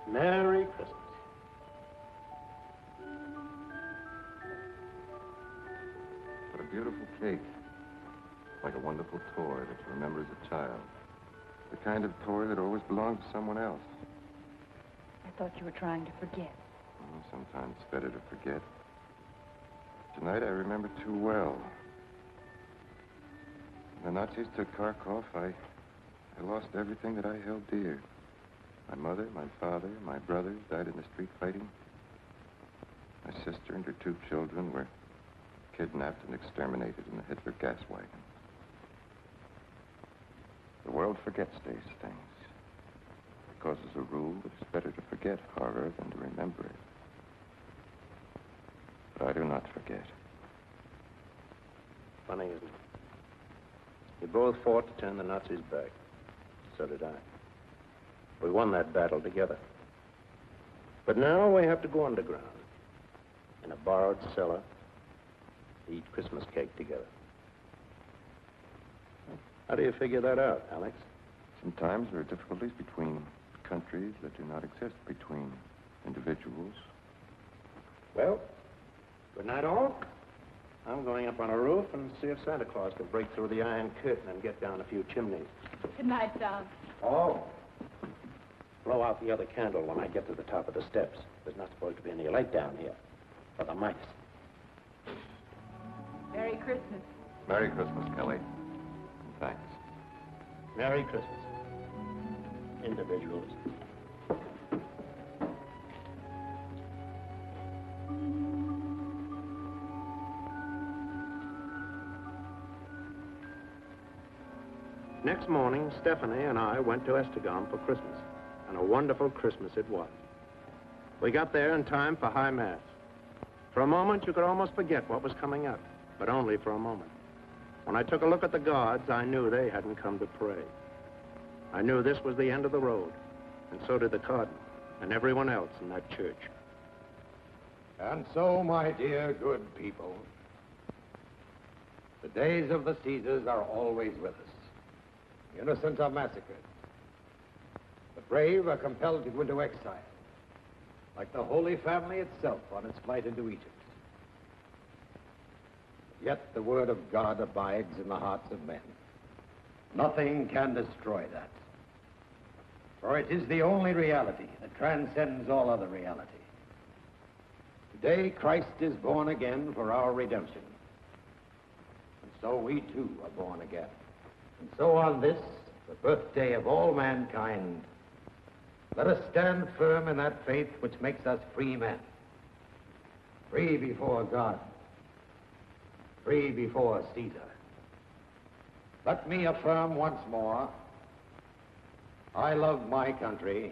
Merry Christmas. What a beautiful cake. Like a wonderful toy that you remember as a child. The kind of toy that always belonged to someone else. I thought you were trying to forget. Oh, sometimes it's better to forget. Tonight I remember too well. When the Nazis took Kharkov, I lost everything that I held dear. My mother, my father, my brothers died in the street fighting. My sister and her 2 children were kidnapped and exterminated in the Hitler gas wagon. The world forgets these things. Because as a rule, it's better to forget horror than to remember it. But I do not forget. Funny, isn't it? You both fought to turn the Nazis back. So did I. We won that battle together. But now we have to go underground. in a borrowed cellar, to eat Christmas cake together. How do you figure that out, Alex? Sometimes there are difficulties between countries that do not exist between individuals. Well, good night, all. I'm going up on a roof and see if Santa Claus can break through the iron curtain and get down a few chimneys. Good night, Tom. Oh. Blow out the other candle when I get to the top of the steps. There's not supposed to be any light down here. For the mice. Merry Christmas. Merry Christmas, Kelly. Thanks. Merry Christmas. Individuals. Next morning, Stephanie and I went to Estegom for Christmas, and a wonderful Christmas it was. We got there in time for High Mass. For a moment, you could almost forget what was coming up, but only for a moment. When I took a look at the guards, I knew they hadn't come to pray. I knew this was the end of the road, and so did the cardinal and everyone else in that church. And so, my dear good people, the days of the Caesars are always with us. The innocent are massacred. The brave are compelled to go into exile, like the Holy Family itself on its flight into Egypt. Yet the word of God abides in the hearts of men. Nothing can destroy that. For it is the only reality that transcends all other reality. Today, Christ is born again for our redemption. And so we too are born again. And so on this, the birthday of all mankind, let us stand firm in that faith which makes us free men. Free before God. Free before Caesar. Let me affirm once more, I love my country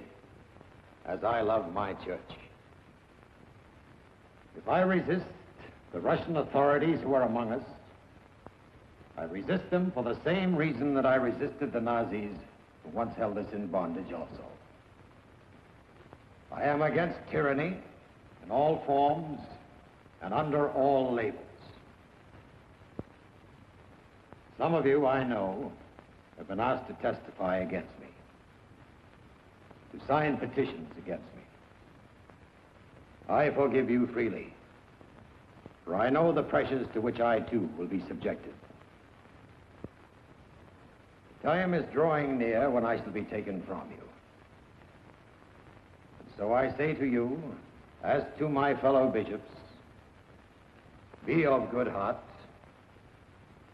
as I love my church. If I resist the Russian authorities who are among us, I resist them for the same reason that I resisted the Nazis who once held us in bondage also. I am against tyranny in all forms and under all labels. Some of you, I know, have been asked to testify against me, to sign petitions against me. I forgive you freely, for I know the pressures to which I, too, will be subjected. The time is drawing near when I shall be taken from you. And so I say to you, as to my fellow bishops, be of good heart,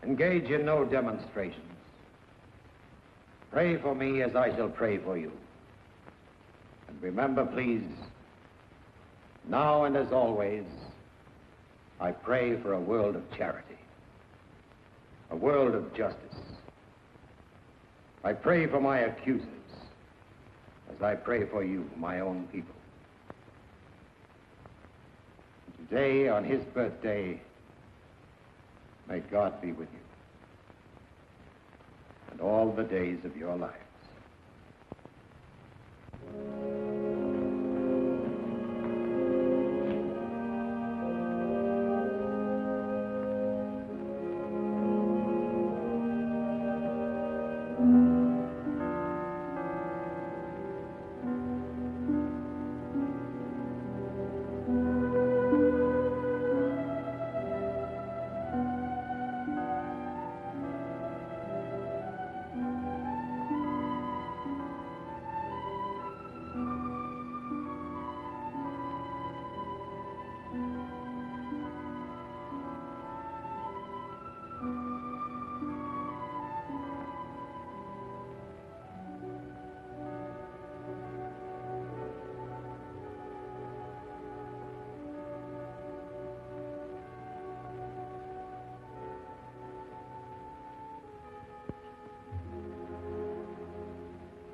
engage in no demonstrations. Pray for me as I shall pray for you. And remember, please, now and as always, I pray for a world of charity, a world of justice. I pray for my accusers as I pray for you, my own people. And today, on his birthday, may God be with you and all the days of your lives.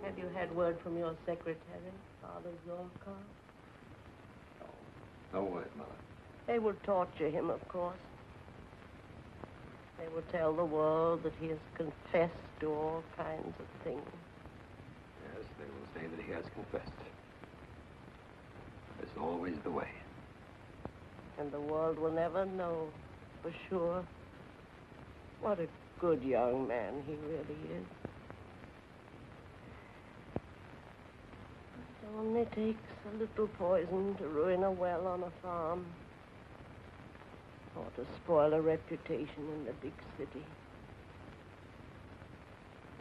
Have you had word from your secretary, Father Zorkov? No word, Mother. They will torture him, of course. They will tell the world that he has confessed to all kinds of things. Yes, they will say that he has confessed. It's always the way. And the world will never know for sure what a good young man he really is. It only takes a little poison to ruin a well on a farm, or to spoil a reputation in the big city.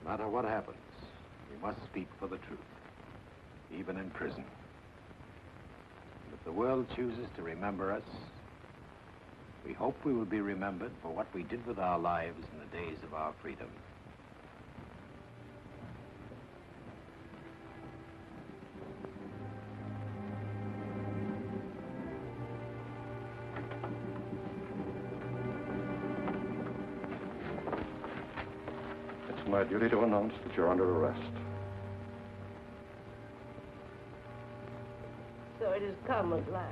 No matter what happens, we must speak for the truth, even in prison. And if the world chooses to remember us, we hope we will be remembered for what we did with our lives in the days of our freedom. It's my duty to announce that you're under arrest. So it has come at last.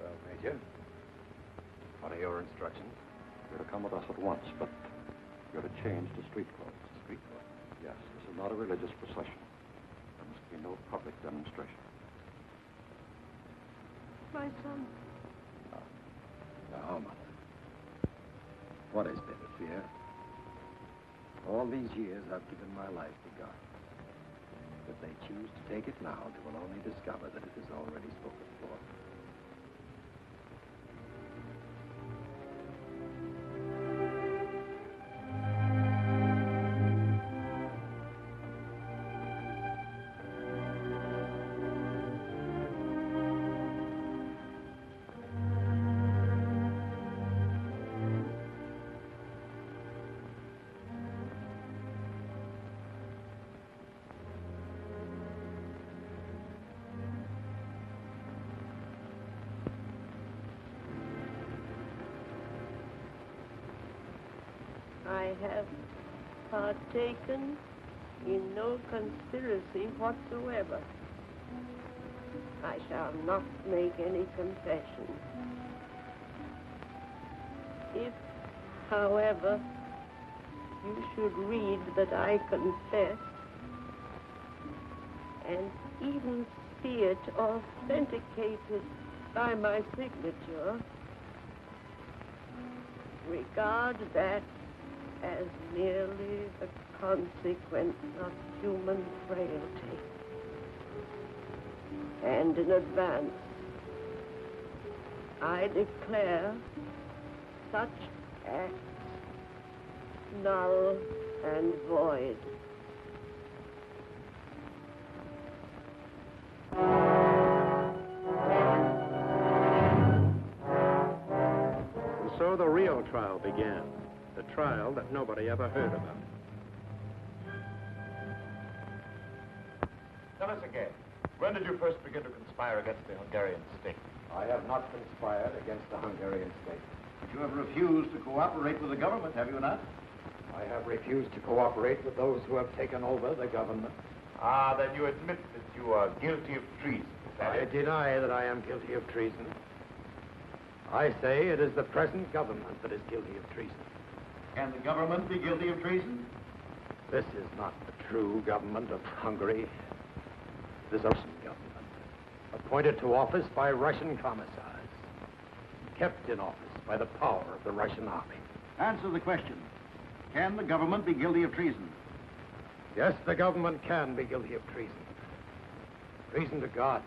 Well, Major, what are your instructions? You're to come with us at once, but you're to change to street clothes. Street clothes? Yes, this is not a religious procession. There must be no public demonstration. My son. Now, Mother, what is there to fear? All these years I've given my life to God. If they choose to take it now, they will only discover that it is already spoken for. I have partaken in no conspiracy whatsoever. I shall not make any confession. If, however, you should read that I confess, and even see it authenticated by my signature, regard that as merely the consequence of human frailty. And in advance, I declare such acts null and void. And so the real trial began. The trial that nobody ever heard about. Tell us again, when did you first begin to conspire against the Hungarian state? I have not conspired against the Hungarian state. But you have refused to cooperate with the government, have you not? I have refused to cooperate with those who have taken over the government. Ah, then you admit that you are guilty of treason, is that I it? deny that I am guilty of treason. I say it is the present government that is guilty of treason. Can the government be guilty of treason? This is not the true government of Hungary. It is a Russian government, appointed to office by Russian commissars, kept in office by the power of the Russian army. Answer the question. Can the government be guilty of treason? Yes, the government can be guilty of treason. Treason to God,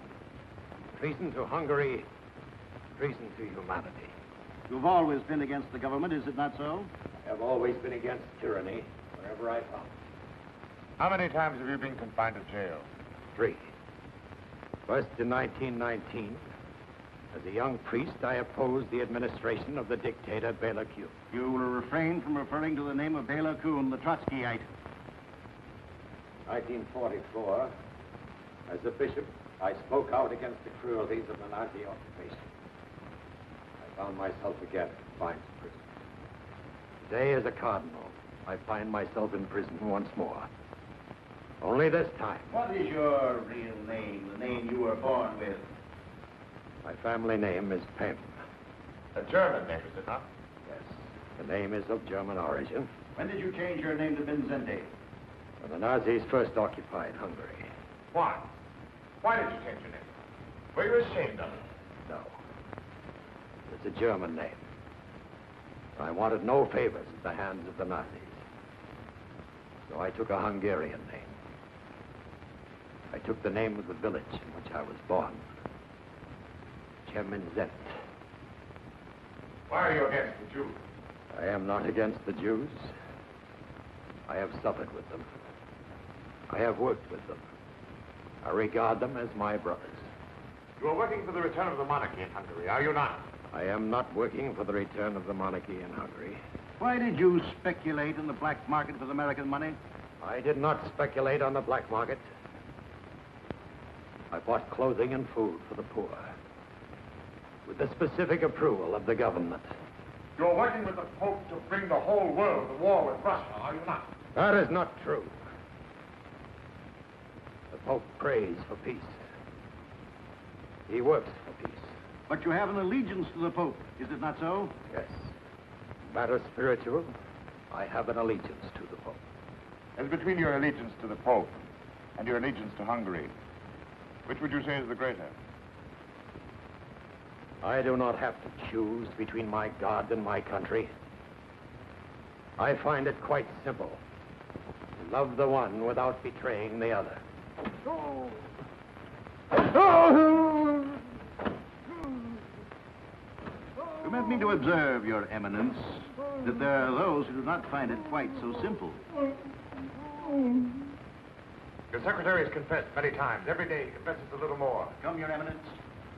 treason to Hungary, treason to humanity. You've always been against the government, is it not so? I have always been against tyranny wherever I found it. How many times have you been confined to jail? 3. First in 1919. As a young priest, I opposed the administration of the dictator Bela Kun. You will refrain from referring to the name of Bela Kun, the Trotskyite. 1944, as a bishop, I spoke out against the cruelties of the Nazi occupation. I found myself again in Fines prison. Today, as a cardinal, I find myself in prison once more. Only this time. What is your real name, the name you were born with? My family name is Penn. A German name, is it not? Yes. The name is of German origin. When did you change your name to Minzenti? When the Nazis first occupied Hungary. Why? Why did you change your name? Were you ashamed of it? No. It's a German name. I wanted no favors at the hands of the Nazis. So I took a Hungarian name. I took the name of the village in which I was born. Chemnitz. Why are you against the Jews? I am not against the Jews. I have suffered with them. I have worked with them. I regard them as my brothers. You are working for the return of the monarchy in Hungary, are you not? I am not working for the return of the monarchy in Hungary. Why did you speculate in the black market with American money? I did not speculate on the black market. I bought clothing and food for the poor. With the specific approval of the government. You are working with the Pope to bring the whole world to war with Russia, are you not? That is not true. The Pope prays for peace. He works for peace. But you have an allegiance to the Pope, is it not so? Yes. Matter spiritual, I have an allegiance to the Pope. As between your allegiance to the Pope and your allegiance to Hungary, which would you say is the greater? I do not have to choose between my God and my country. I find it quite simple. Love the one without betraying the other. Permit me to observe, Your Eminence, that there are those who do not find it quite so simple. Your secretary has confessed many times. Every day he confesses a little more. Come, Your Eminence.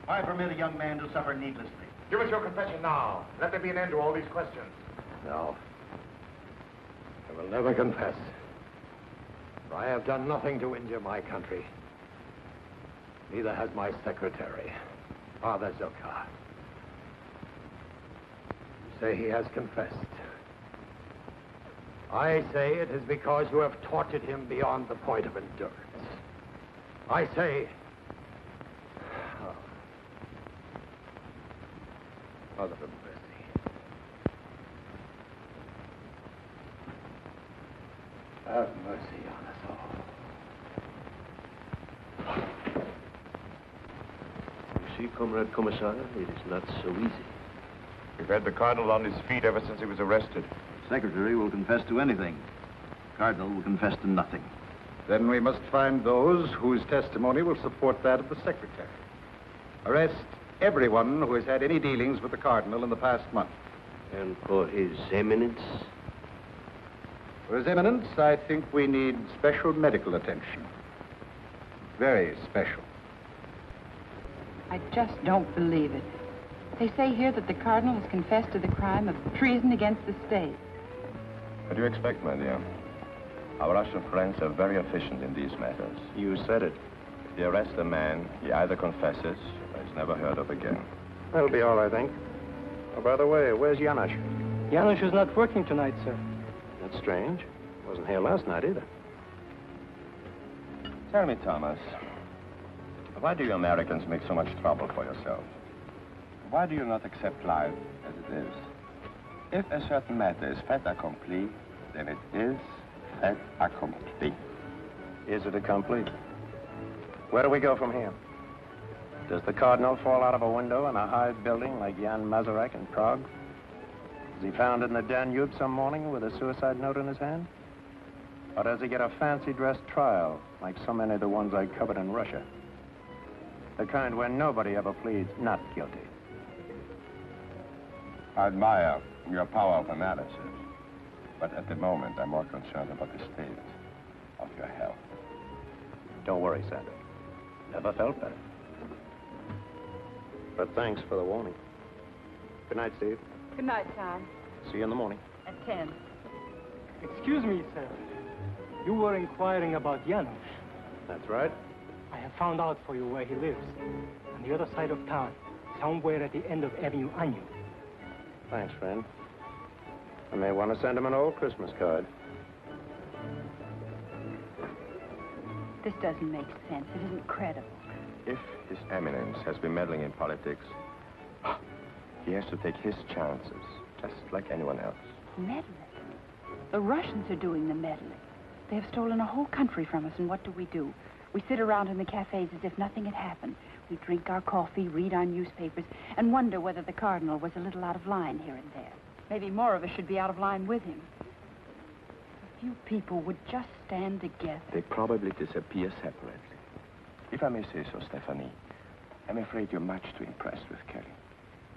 Why permit a young man to suffer needlessly? Give us your confession now. Let there be an end to all these questions. No. I will never confess. For I have done nothing to injure my country. Neither has my secretary, Father Zokar. You say he has confessed. I say it is because you have tortured him beyond the point of endurance. I say... Mother of mercy. Have mercy on us all. You see, Comrade Commissar, it is not so easy. We've had the Cardinal on his feet ever since he was arrested. Secretary will confess to anything. Cardinal will confess to nothing. Then we must find those whose testimony will support that of the Secretary. Arrest everyone who has had any dealings with the Cardinal in the past month. And for His Eminence? For His Eminence, I think we need special medical attention. Very special. I just don't believe it. They say here that the Cardinal has confessed to the crime of treason against the state. What do you expect, my dear? Our Russian friends are very efficient in these matters. You said it. If they arrest a man, he either confesses or is never heard of again. That'll be all, I think. Oh, by the way, where's Janusz? Janusz is not working tonight, sir. That's strange. Wasn't here last night either. Tell me, Thomas, why do you Americans make so much trouble for yourselves? Why do you not accept life as it is? If a certain matter is fait accompli, then it is fait accompli. Is it accomplished? Where do we go from here? Does the Cardinal fall out of a window in a high building like Jan Masaryk in Prague? Is he found in the Danube some morning with a suicide note in his hand? Or does he get a fancy-dress trial, like so many of the ones I covered in Russia? The kind where nobody ever pleads not guilty. I admire your power of analysis, but at the moment I'm more concerned about the state of your health. Don't worry, Sandra. Never felt better. But thanks for the warning. Good night, Steve. Good night, Tom. See you in the morning. At 10. Excuse me, sir. You were inquiring about Janusz. That's right. I have found out for you where he lives. On the other side of town, somewhere at the end of Avenue Anjou. Thanks, friend. I may want to send him an old Christmas card. This doesn't make sense. It isn't credible. If His Eminence has been meddling in politics, he has to take his chances, just like anyone else. Meddling? The Russians are doing the meddling. They have stolen a whole country from us, and what do? We sit around in the cafes as if nothing had happened. We drink our coffee, read our newspapers, and wonder whether the Cardinal was a little out of line here and there. Maybe more of us should be out of line with him. A few people would just stand together. They probably disappear separately. If I may say so, Stephanie, I'm afraid you're much too impressed with Kelly.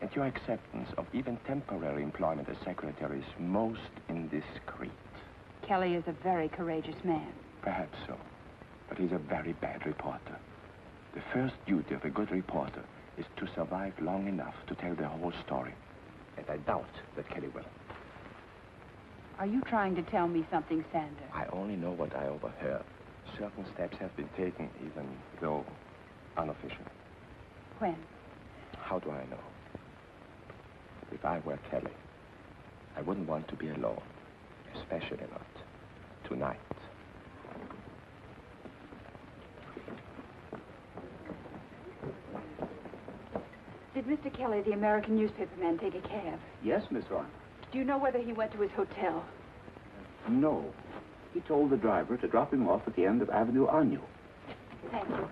And your acceptance of even temporary employment as secretary is most indiscreet. Kelly is a very courageous man. Perhaps so. But he's a very bad reporter. The first duty of a good reporter is to survive long enough to tell the whole story. And I doubt that Kelly will. Are you trying to tell me something, Sander? I only know what I overheard. Certain steps have been taken, even though unofficial. When? How do I know? If I were Kelly, I wouldn't want to be alone, especially not tonight. Did Mr. Kelly, the American newspaperman, take a cab? Yes, Miss Ron. Do you know whether he went to his hotel? No. He told the driver to drop him off at the end of Avenue Agnew. Thank you.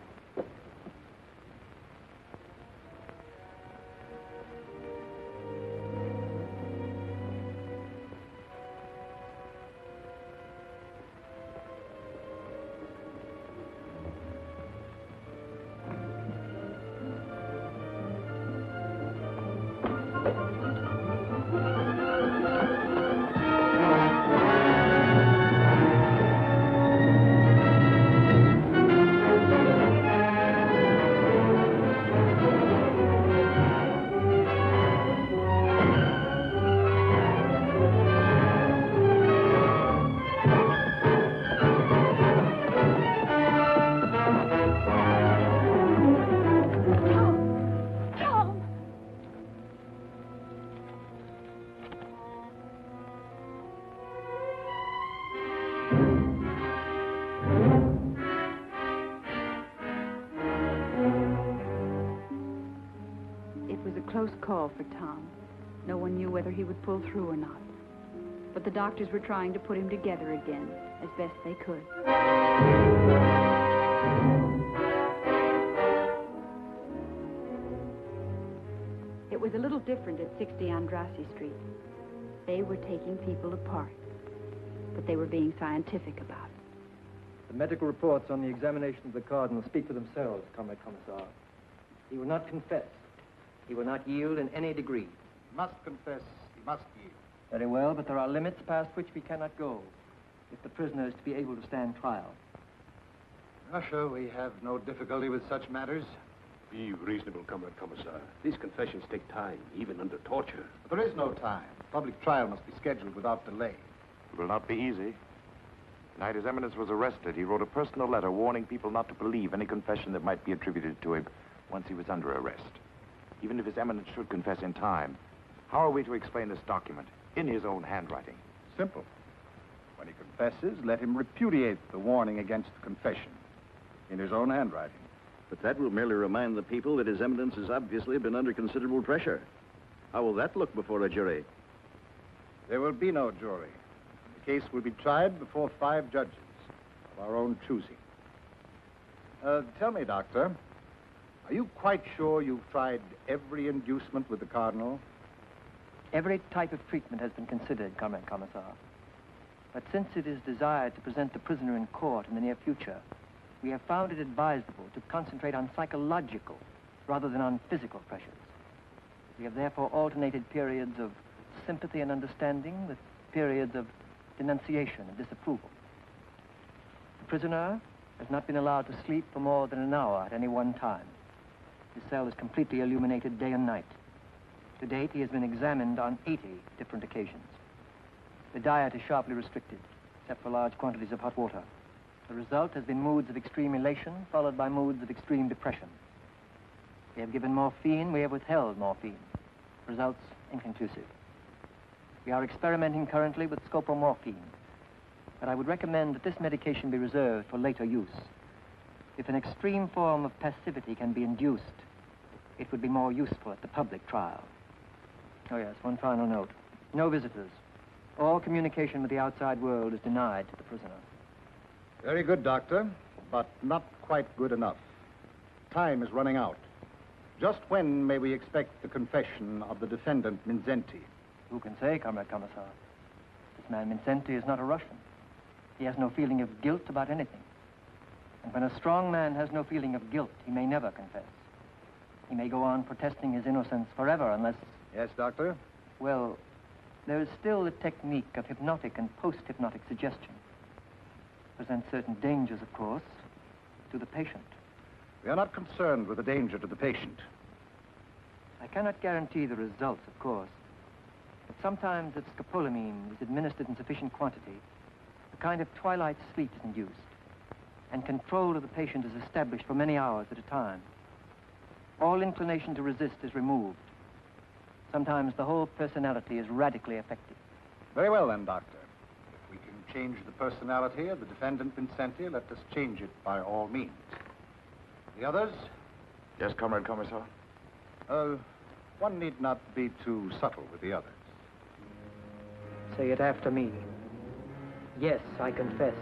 Close call for Tom. No one knew whether he would pull through or not. But the doctors were trying to put him together again, as best they could. It was a little different at 60 Andrassy Street. They were taking people apart, but they were being scientific about it. The medical reports on the examination of the Cardinal speak for themselves, Comrade Commissar. He will not confess. He will not yield in any degree. Must confess, he must yield. Very well, but there are limits past which we cannot go if the prisoner is to be able to stand trial. Russia, we have no difficulty with such matters. Be reasonable, Comrade Commissar. These confessions take time, even under torture. But there is no time. Public trial must be scheduled without delay. It will not be easy. The night His Eminence was arrested, he wrote a personal letter warning people not to believe any confession that might be attributed to him once he was under arrest. Even if His Eminence should confess in time, how are we to explain this document in his own handwriting? Simple. When he confesses, let him repudiate the warning against the confession in his own handwriting. But that will merely remind the people that His Eminence has obviously been under considerable pressure. How will that look before a jury? There will be no jury. The case will be tried before 5 judges of our own choosing. Tell me, Doctor, are you quite sure you've tried every inducement with the Cardinal? Every type of treatment has been considered, Comrade Commissar. But since it is desired to present the prisoner in court in the near future, we have found it advisable to concentrate on psychological rather than on physical pressures. We have therefore alternated periods of sympathy and understanding with periods of denunciation and disapproval. The prisoner has not been allowed to sleep for more than an hour at any one time. His cell is completely illuminated day and night. To date, he has been examined on 80 different occasions. The diet is sharply restricted, except for large quantities of hot water. The result has been moods of extreme elation, followed by moods of extreme depression. We have given morphine, we have withheld morphine. Results inconclusive. We are experimenting currently with scopomorphine, but I would recommend that this medication be reserved for later use. If an extreme form of passivity can be induced, it would be more useful at the public trial. Oh, yes, one final note. No visitors. All communication with the outside world is denied to the prisoner. Very good, Doctor, but not quite good enough. Time is running out. Just when may we expect the confession of the defendant, Minzenti? Who can say, Comrade Commissar? This man Minzenti is not a Russian. He has no feeling of guilt about anything. And when a strong man has no feeling of guilt, he may never confess. He may go on protesting his innocence forever unless... Yes, Doctor? Well, there is still the technique of hypnotic and post-hypnotic suggestion. Presents certain dangers, of course, to the patient. We are not concerned with the danger to the patient. I cannot guarantee the results, of course. But sometimes if scopolamine is administered in sufficient quantity, a kind of twilight sleep is induced, and control of the patient is established for many hours at a time. All inclination to resist is removed. Sometimes the whole personality is radically affected. Very well, then, Doctor. If we can change the personality of the defendant Minzenti, let us change it by all means. The others? Yes, Comrade Commissar? One need not be too subtle with the others. Say it after me. Yes, I confess.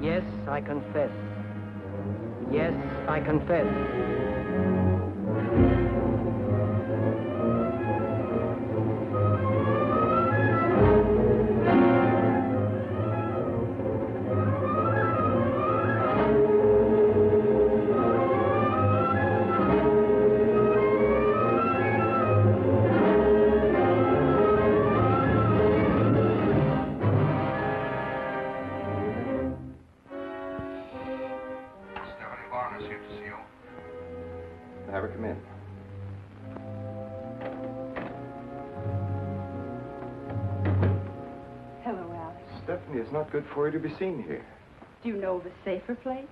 Yes, I confess. Yes, I confess. Have her come in. Hello, Alex. Stephanie, it's not good for you to be seen here. Do you know of a safer place?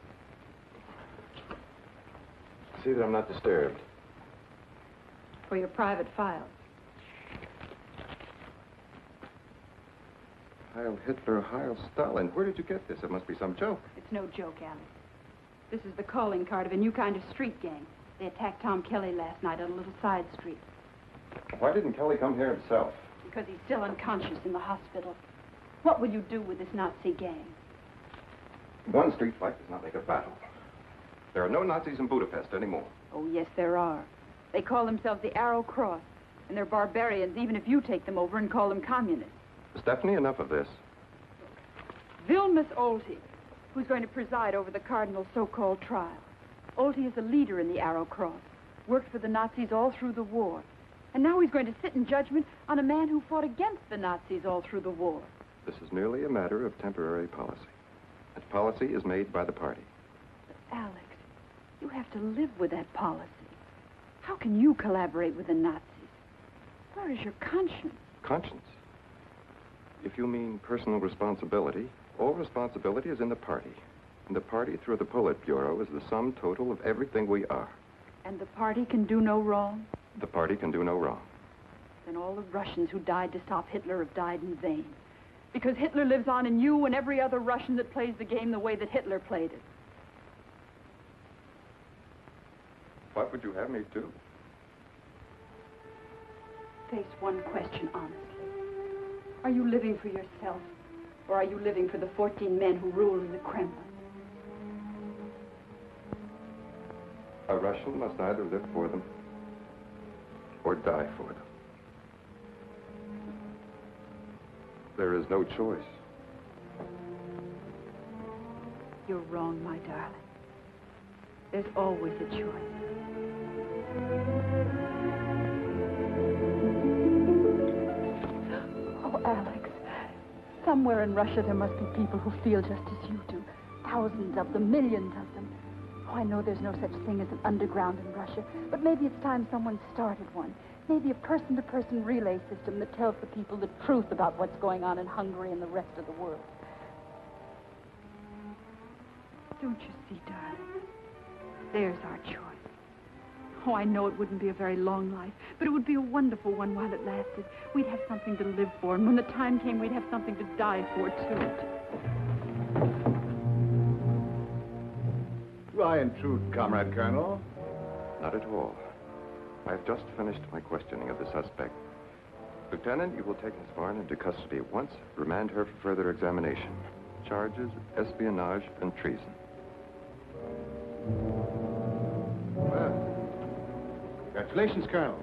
See that I'm not disturbed. For your private files. Heil Hitler, Heil Stalin. Where did you get this? It must be some joke. It's no joke, Alex. This is the calling card of a new kind of street gang. They attacked Tom Kelly last night on a little side street. Why didn't Kelly come here himself? Because he's still unconscious in the hospital. What will you do with this Nazi gang? One street fight does not make a battle. There are no Nazis in Budapest anymore. Oh, yes, there are. They call themselves the Arrow Cross, and they're barbarians, even if you take them over and call them communists. Stephanie, enough of this. Vilmos Olty, who's going to preside over the Cardinal's so-called trial. Olty is a leader in the Arrow Cross, worked for the Nazis all through the war. And now he's going to sit in judgment on a man who fought against the Nazis all through the war. This is merely a matter of temporary policy. That policy is made by the party. But, Alex, you have to live with that policy. How can you collaborate with the Nazis? Where is your conscience? Conscience? If you mean personal responsibility, all responsibility is in the party. And the party, through the Politburo, is the sum total of everything we are. And the party can do no wrong? The party can do no wrong. Then all the Russians who died to stop Hitler have died in vain. Because Hitler lives on in you and every other Russian that plays the game the way that Hitler played it. What would you have me do? Face one question honestly. Are you living for yourself, or are you living for the 14 men who rule in the Kremlin? A Russian must either live for them or die for them. There is no choice. You're wrong, my darling. There's always a choice. Oh, Alex, somewhere in Russia there must be people who feel just as you do. Thousands of them, millions of them. Oh, I know there's no such thing as an underground in Russia, but maybe it's time someone started one. Maybe a person-to-person relay system that tells the people the truth about what's going on in Hungary and the rest of the world. Don't you see, darling? There's our choice. Oh, I know it wouldn't be a very long life, but it would be a wonderful one while it lasted. We'd have something to live for, and when the time came, we'd have something to die for, too. Do I intrude, Comrade Colonel? Not at all. I've just finished my questioning of the suspect. Lieutenant, you will take Miss Varna into custody at once. Remand her for further examination. Charges, espionage, and treason. Well, congratulations, Colonel.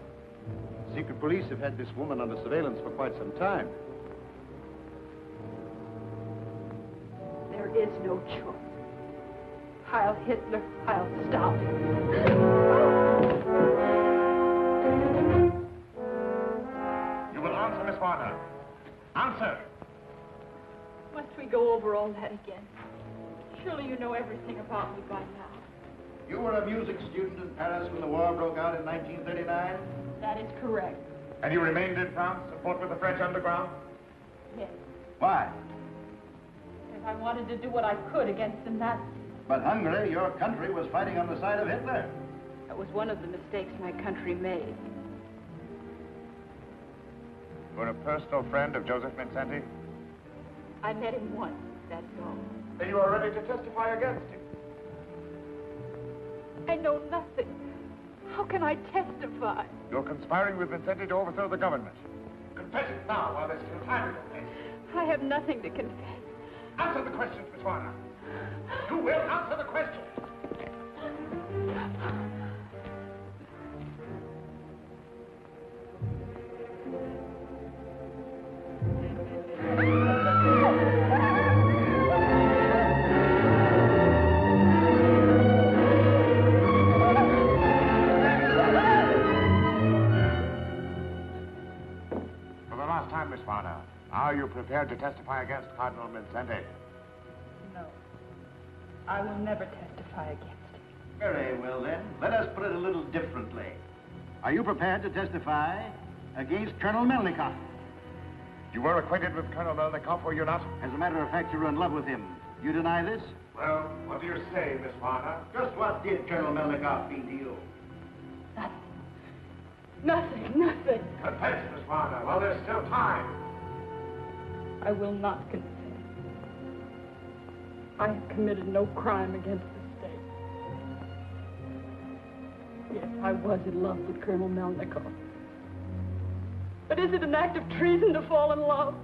Secret police have had this woman under surveillance for quite some time. There is no choice. Heil Hitler, Heil Stalin. You will answer, Miss Varna. Answer! Must we go over all that again? Surely you know everything about me by now. You were a music student in Paris when the war broke out in 1939? That is correct. And you remained in France to fought with the French underground? Yes. Why? Because I wanted to do what I could against the Nazis. But Hungary, your country, was fighting on the side of Hitler. That was one of the mistakes my country made. You were a personal friend of Joseph Mindszenty? I met him once, that's all. Then you are ready to testify against him? I know nothing. How can I testify? You're conspiring with Mindszenty to overthrow the government. Confess it now while there's still time to confess. I have nothing to confess. Answer the questions, Miss Varna. You will answer the questions. For the last time, Miss Varna, are you prepared to testify against Cardinal Mindszenty? No. I will never testify against him. Very well, then. Let us put it a little differently. Are you prepared to testify against Colonel Melnikov? You were acquainted with Colonel Melnikov, were you not? As a matter of fact, you were in love with him. You deny this? Well, what do you say, Miss Varna? Just what did Colonel Melnikov mean to you? Nothing, nothing. Confess, Miss Varna, while there's still time. I will not confess. I have committed no crime against the state. Yes, I was in love with Colonel Melnikov. But is it an act of treason to fall in love?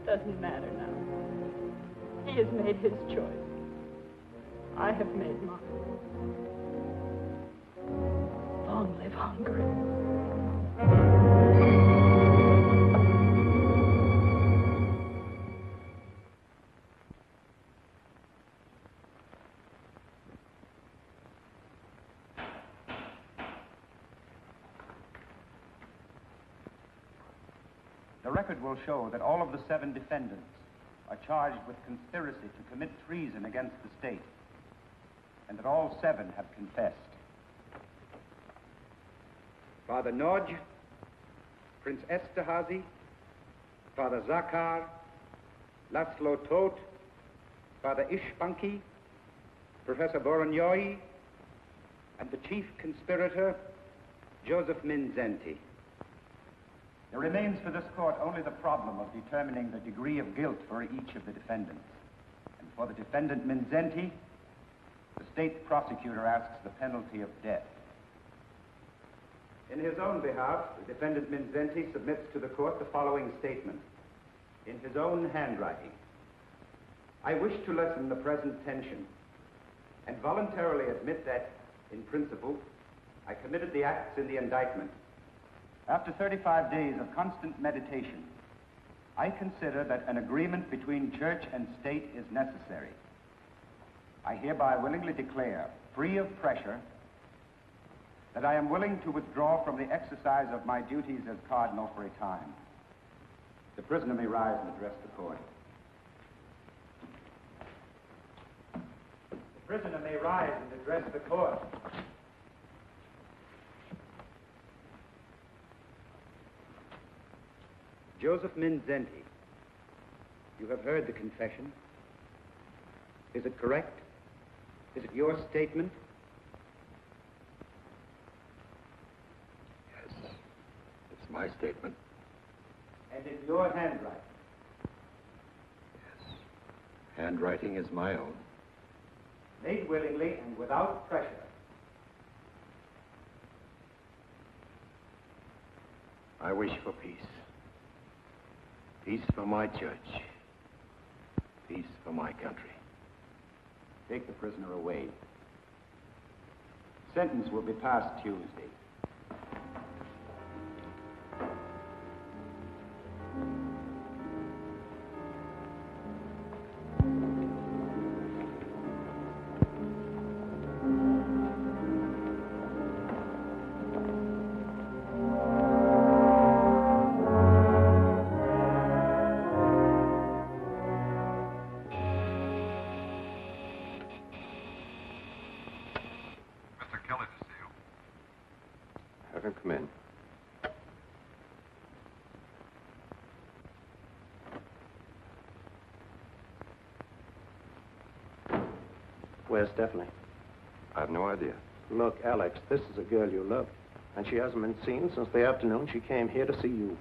Doesn't matter now. He has made his choice. I have made mine. Long live Hungary. The record will show that all of the 7 defendants are charged with conspiracy to commit treason against the state, and that all 7 have confessed. Father Nodge, Prince Esterhazy, Father Zakar, Laszlo Todt, Father Ishbanki, Professor Voronoi, and the chief conspirator, Joseph Mindszenty. There remains for this court only the problem of determining the degree of guilt for each of the defendants. And for the defendant Mindszenty, the state prosecutor asks the penalty of death. In his own behalf, the defendant Mindszenty submits to the court the following statement. In his own handwriting, I wish to lessen the present tension and voluntarily admit that, in principle, I committed the acts in the indictment. After 35 days of constant meditation, I consider that an agreement between church and state is necessary. I hereby willingly declare, free of pressure, that I am willing to withdraw from the exercise of my duties as cardinal for a time. The prisoner may rise and address the court. The prisoner may rise and address the court. Joseph Mindszenty, you have heard the confession. Is it correct? Is it your statement? Yes, it's my statement. And in your handwriting? Yes, handwriting is my own. Made willingly and without pressure. I wish for peace. Peace for my church. Peace for my country. Take the prisoner away. Sentence will be passed Tuesday. Have him come in. Where's Stephanie? I have no idea. Look, Alex, this is a girl you love, and she hasn't been seen since the afternoon she came here to see you.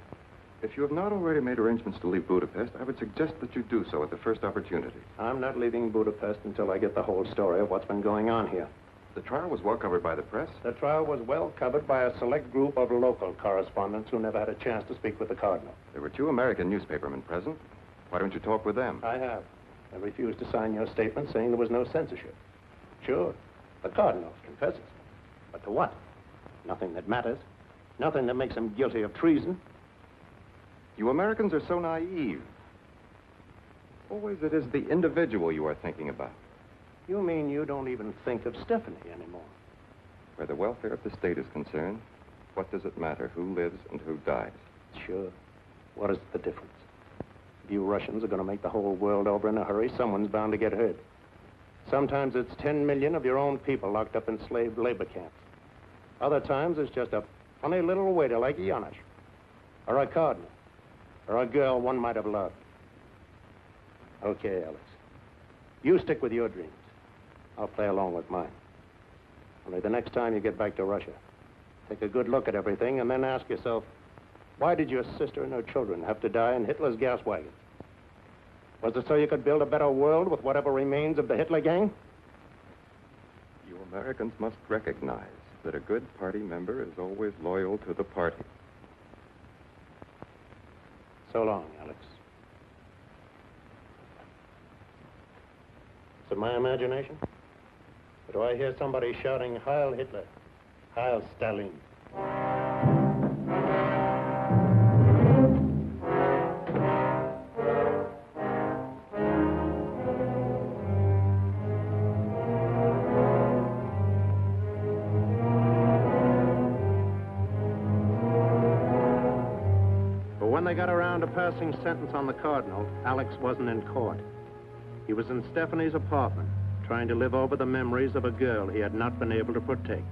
If you have not already made arrangements to leave Budapest, I would suggest that you do so at the first opportunity. I'm not leaving Budapest until I get the whole story of what's been going on here. The trial was well covered by the press. The trial was well covered by a select group of local correspondents who never had a chance to speak with the Cardinal. There were 2 American newspapermen present. Why don't you talk with them? I have. I refused to sign your statement saying there was no censorship. Sure, the Cardinal confesses. But to what? Nothing that matters. Nothing that makes him guilty of treason. You Americans are so naive. Always it is the individual you are thinking about. You mean you don't even think of Stephanie anymore? Where the welfare of the state is concerned, what does it matter who lives and who dies? Sure. What is the difference? If you Russians are going to make the whole world over in a hurry, someone's bound to get hurt. Sometimes it's 10 million of your own people locked up in slave labor camps. Other times it's just a funny little waiter like Janusz, or a cardinal, or a girl one might have loved. Okay, Alex. You stick with your dreams. I'll play along with mine. Only the next time you get back to Russia, take a good look at everything and then ask yourself, why did your sister and her children have to die in Hitler's gas wagon? Was it so you could build a better world with whatever remains of the Hitler gang? You Americans must recognize that a good party member is always loyal to the party. So long, Alex. Is it my imagination? Or do I hear somebody shouting, Heil Hitler, Heil Stalin? But when they got around to passing sentence on the Cardinal, Alex wasn't in court. He was in Stephanie's apartment, trying to live over the memories of a girl he had not been able to protect.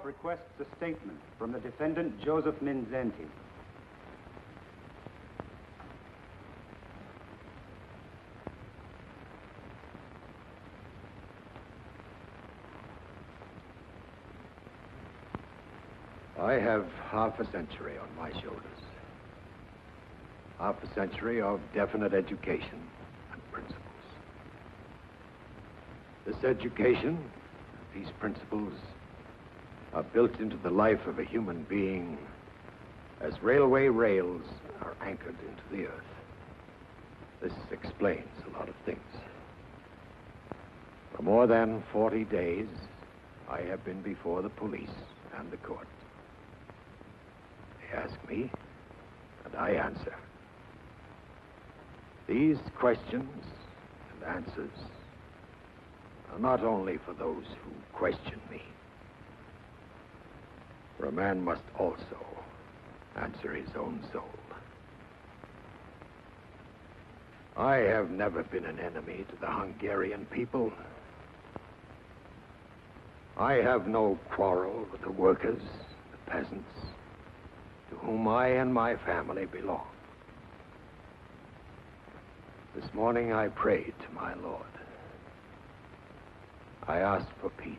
Requests a statement from the defendant, Joseph Minzenti. I have half a century on my shoulders. Half a century of definite education and principles. This education, these principles, are built into the life of a human being as railway rails are anchored into the earth. This explains a lot of things. For more than 40 days, I have been before the police and the court. They ask me, and I answer. These questions and answers are not only for those who question me, for a man must also answer his own soul. I have never been an enemy to the Hungarian people. I have no quarrel with the workers, the peasants, to whom I and my family belong. This morning I prayed to my Lord. I asked for peace.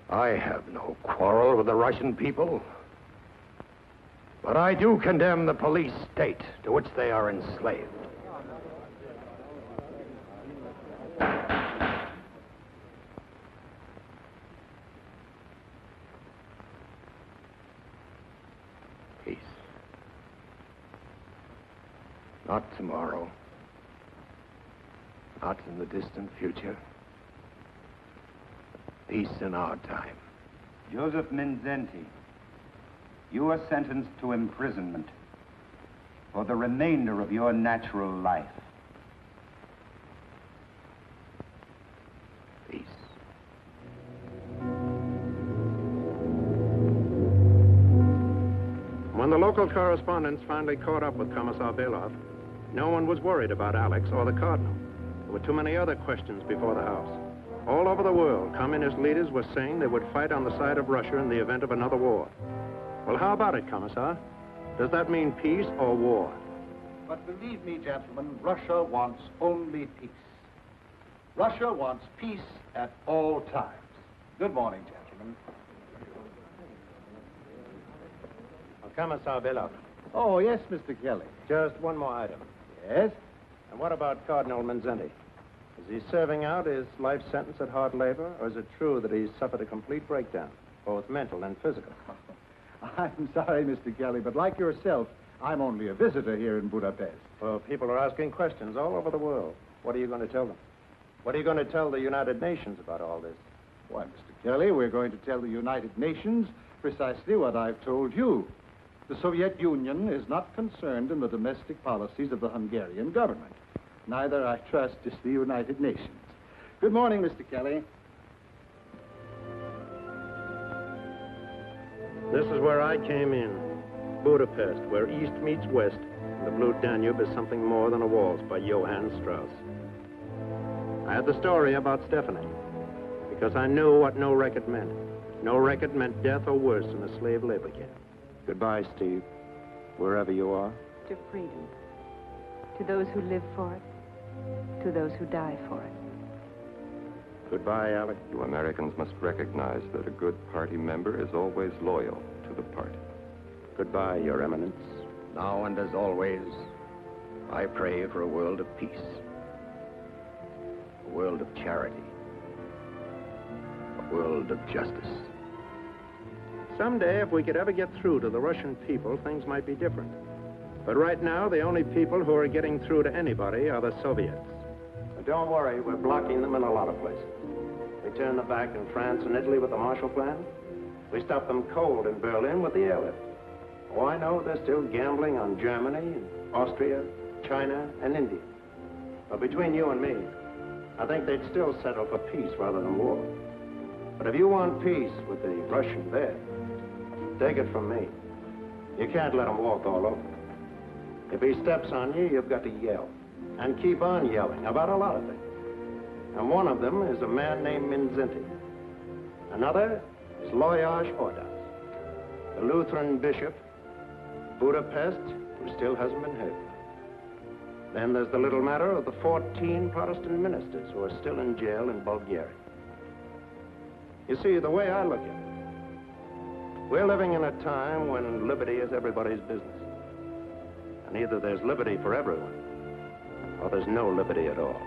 I have no quarrel with the Russian people, but I do condemn the police state to which they are enslaved. Peace. Not tomorrow. Not in the distant future. Peace in our time. Joseph Mindzenti, you are sentenced to imprisonment for the remainder of your natural life. Peace. When the local correspondents finally caught up with Commissar Belov, no one was worried about Alex or the Cardinal. There were too many other questions before the House. All over the world, communist leaders were saying they would fight on the side of Russia in the event of another war. Well, how about it, Commissar? Does that mean peace or war? But believe me, gentlemen, Russia wants only peace. Russia wants peace at all times. Good morning, gentlemen. Well, Commissar Belov. Oh, yes, Mr. Kelly. Just one more item. Yes? And what about Cardinal Mindzenti? Is he serving out his life sentence at hard labor, or is it true that he's suffered a complete breakdown, both mental and physical? I'm sorry, Mr. Kelly, but like yourself, I'm only a visitor here in Budapest. Well, people are asking questions all over the world. What are you going to tell them? What are you going to tell the United Nations about all this? Why, Mr. Kelly, we're going to tell the United Nations precisely what I've told you. The Soviet Union is not concerned in the domestic policies of the Hungarian government. Neither, I trust, is the United Nations. Good morning, Mr. Kelly. This is where I came in. Budapest, where East meets West, and the Blue Danube is something more than a waltz by Johann Strauss. I had the story about Stephanie, because I knew what no record meant. No record meant death or worse in a slave labor camp. Goodbye, Steve, wherever you are. To freedom. To those who live for it. To those who die for it. Goodbye, Alec. You Americans must recognize that a good party member is always loyal to the party. Goodbye, Your Eminence. Now and as always, I pray for a world of peace. A world of charity. A world of justice. Someday, if we could ever get through to the Russian people, things might be different. But right now, the only people who are getting through to anybody are the Soviets. But don't worry, we're blocking them in a lot of places. We turned them back in France and Italy with the Marshall Plan. We stopped them cold in Berlin with the airlift. Oh, I know they're still gambling on Germany, Austria, China, and India. But between you and me, I think they'd still settle for peace rather than war. But if you want peace with the Russian there, take it from me. You can't let him walk all over. If he steps on you, you've got to yell. And keep on yelling about a lot of things. And one of them is a man named Mindzenti. Another is Lajos Ordas, the Lutheran bishop, Budapest, who still hasn't been heard. Then there's the little matter of the 14 Protestant ministers who are still in jail in Bulgaria. You see, the way I look at it, we're living in a time when liberty is everybody's business. And either there's liberty for everyone, or there's no liberty at all.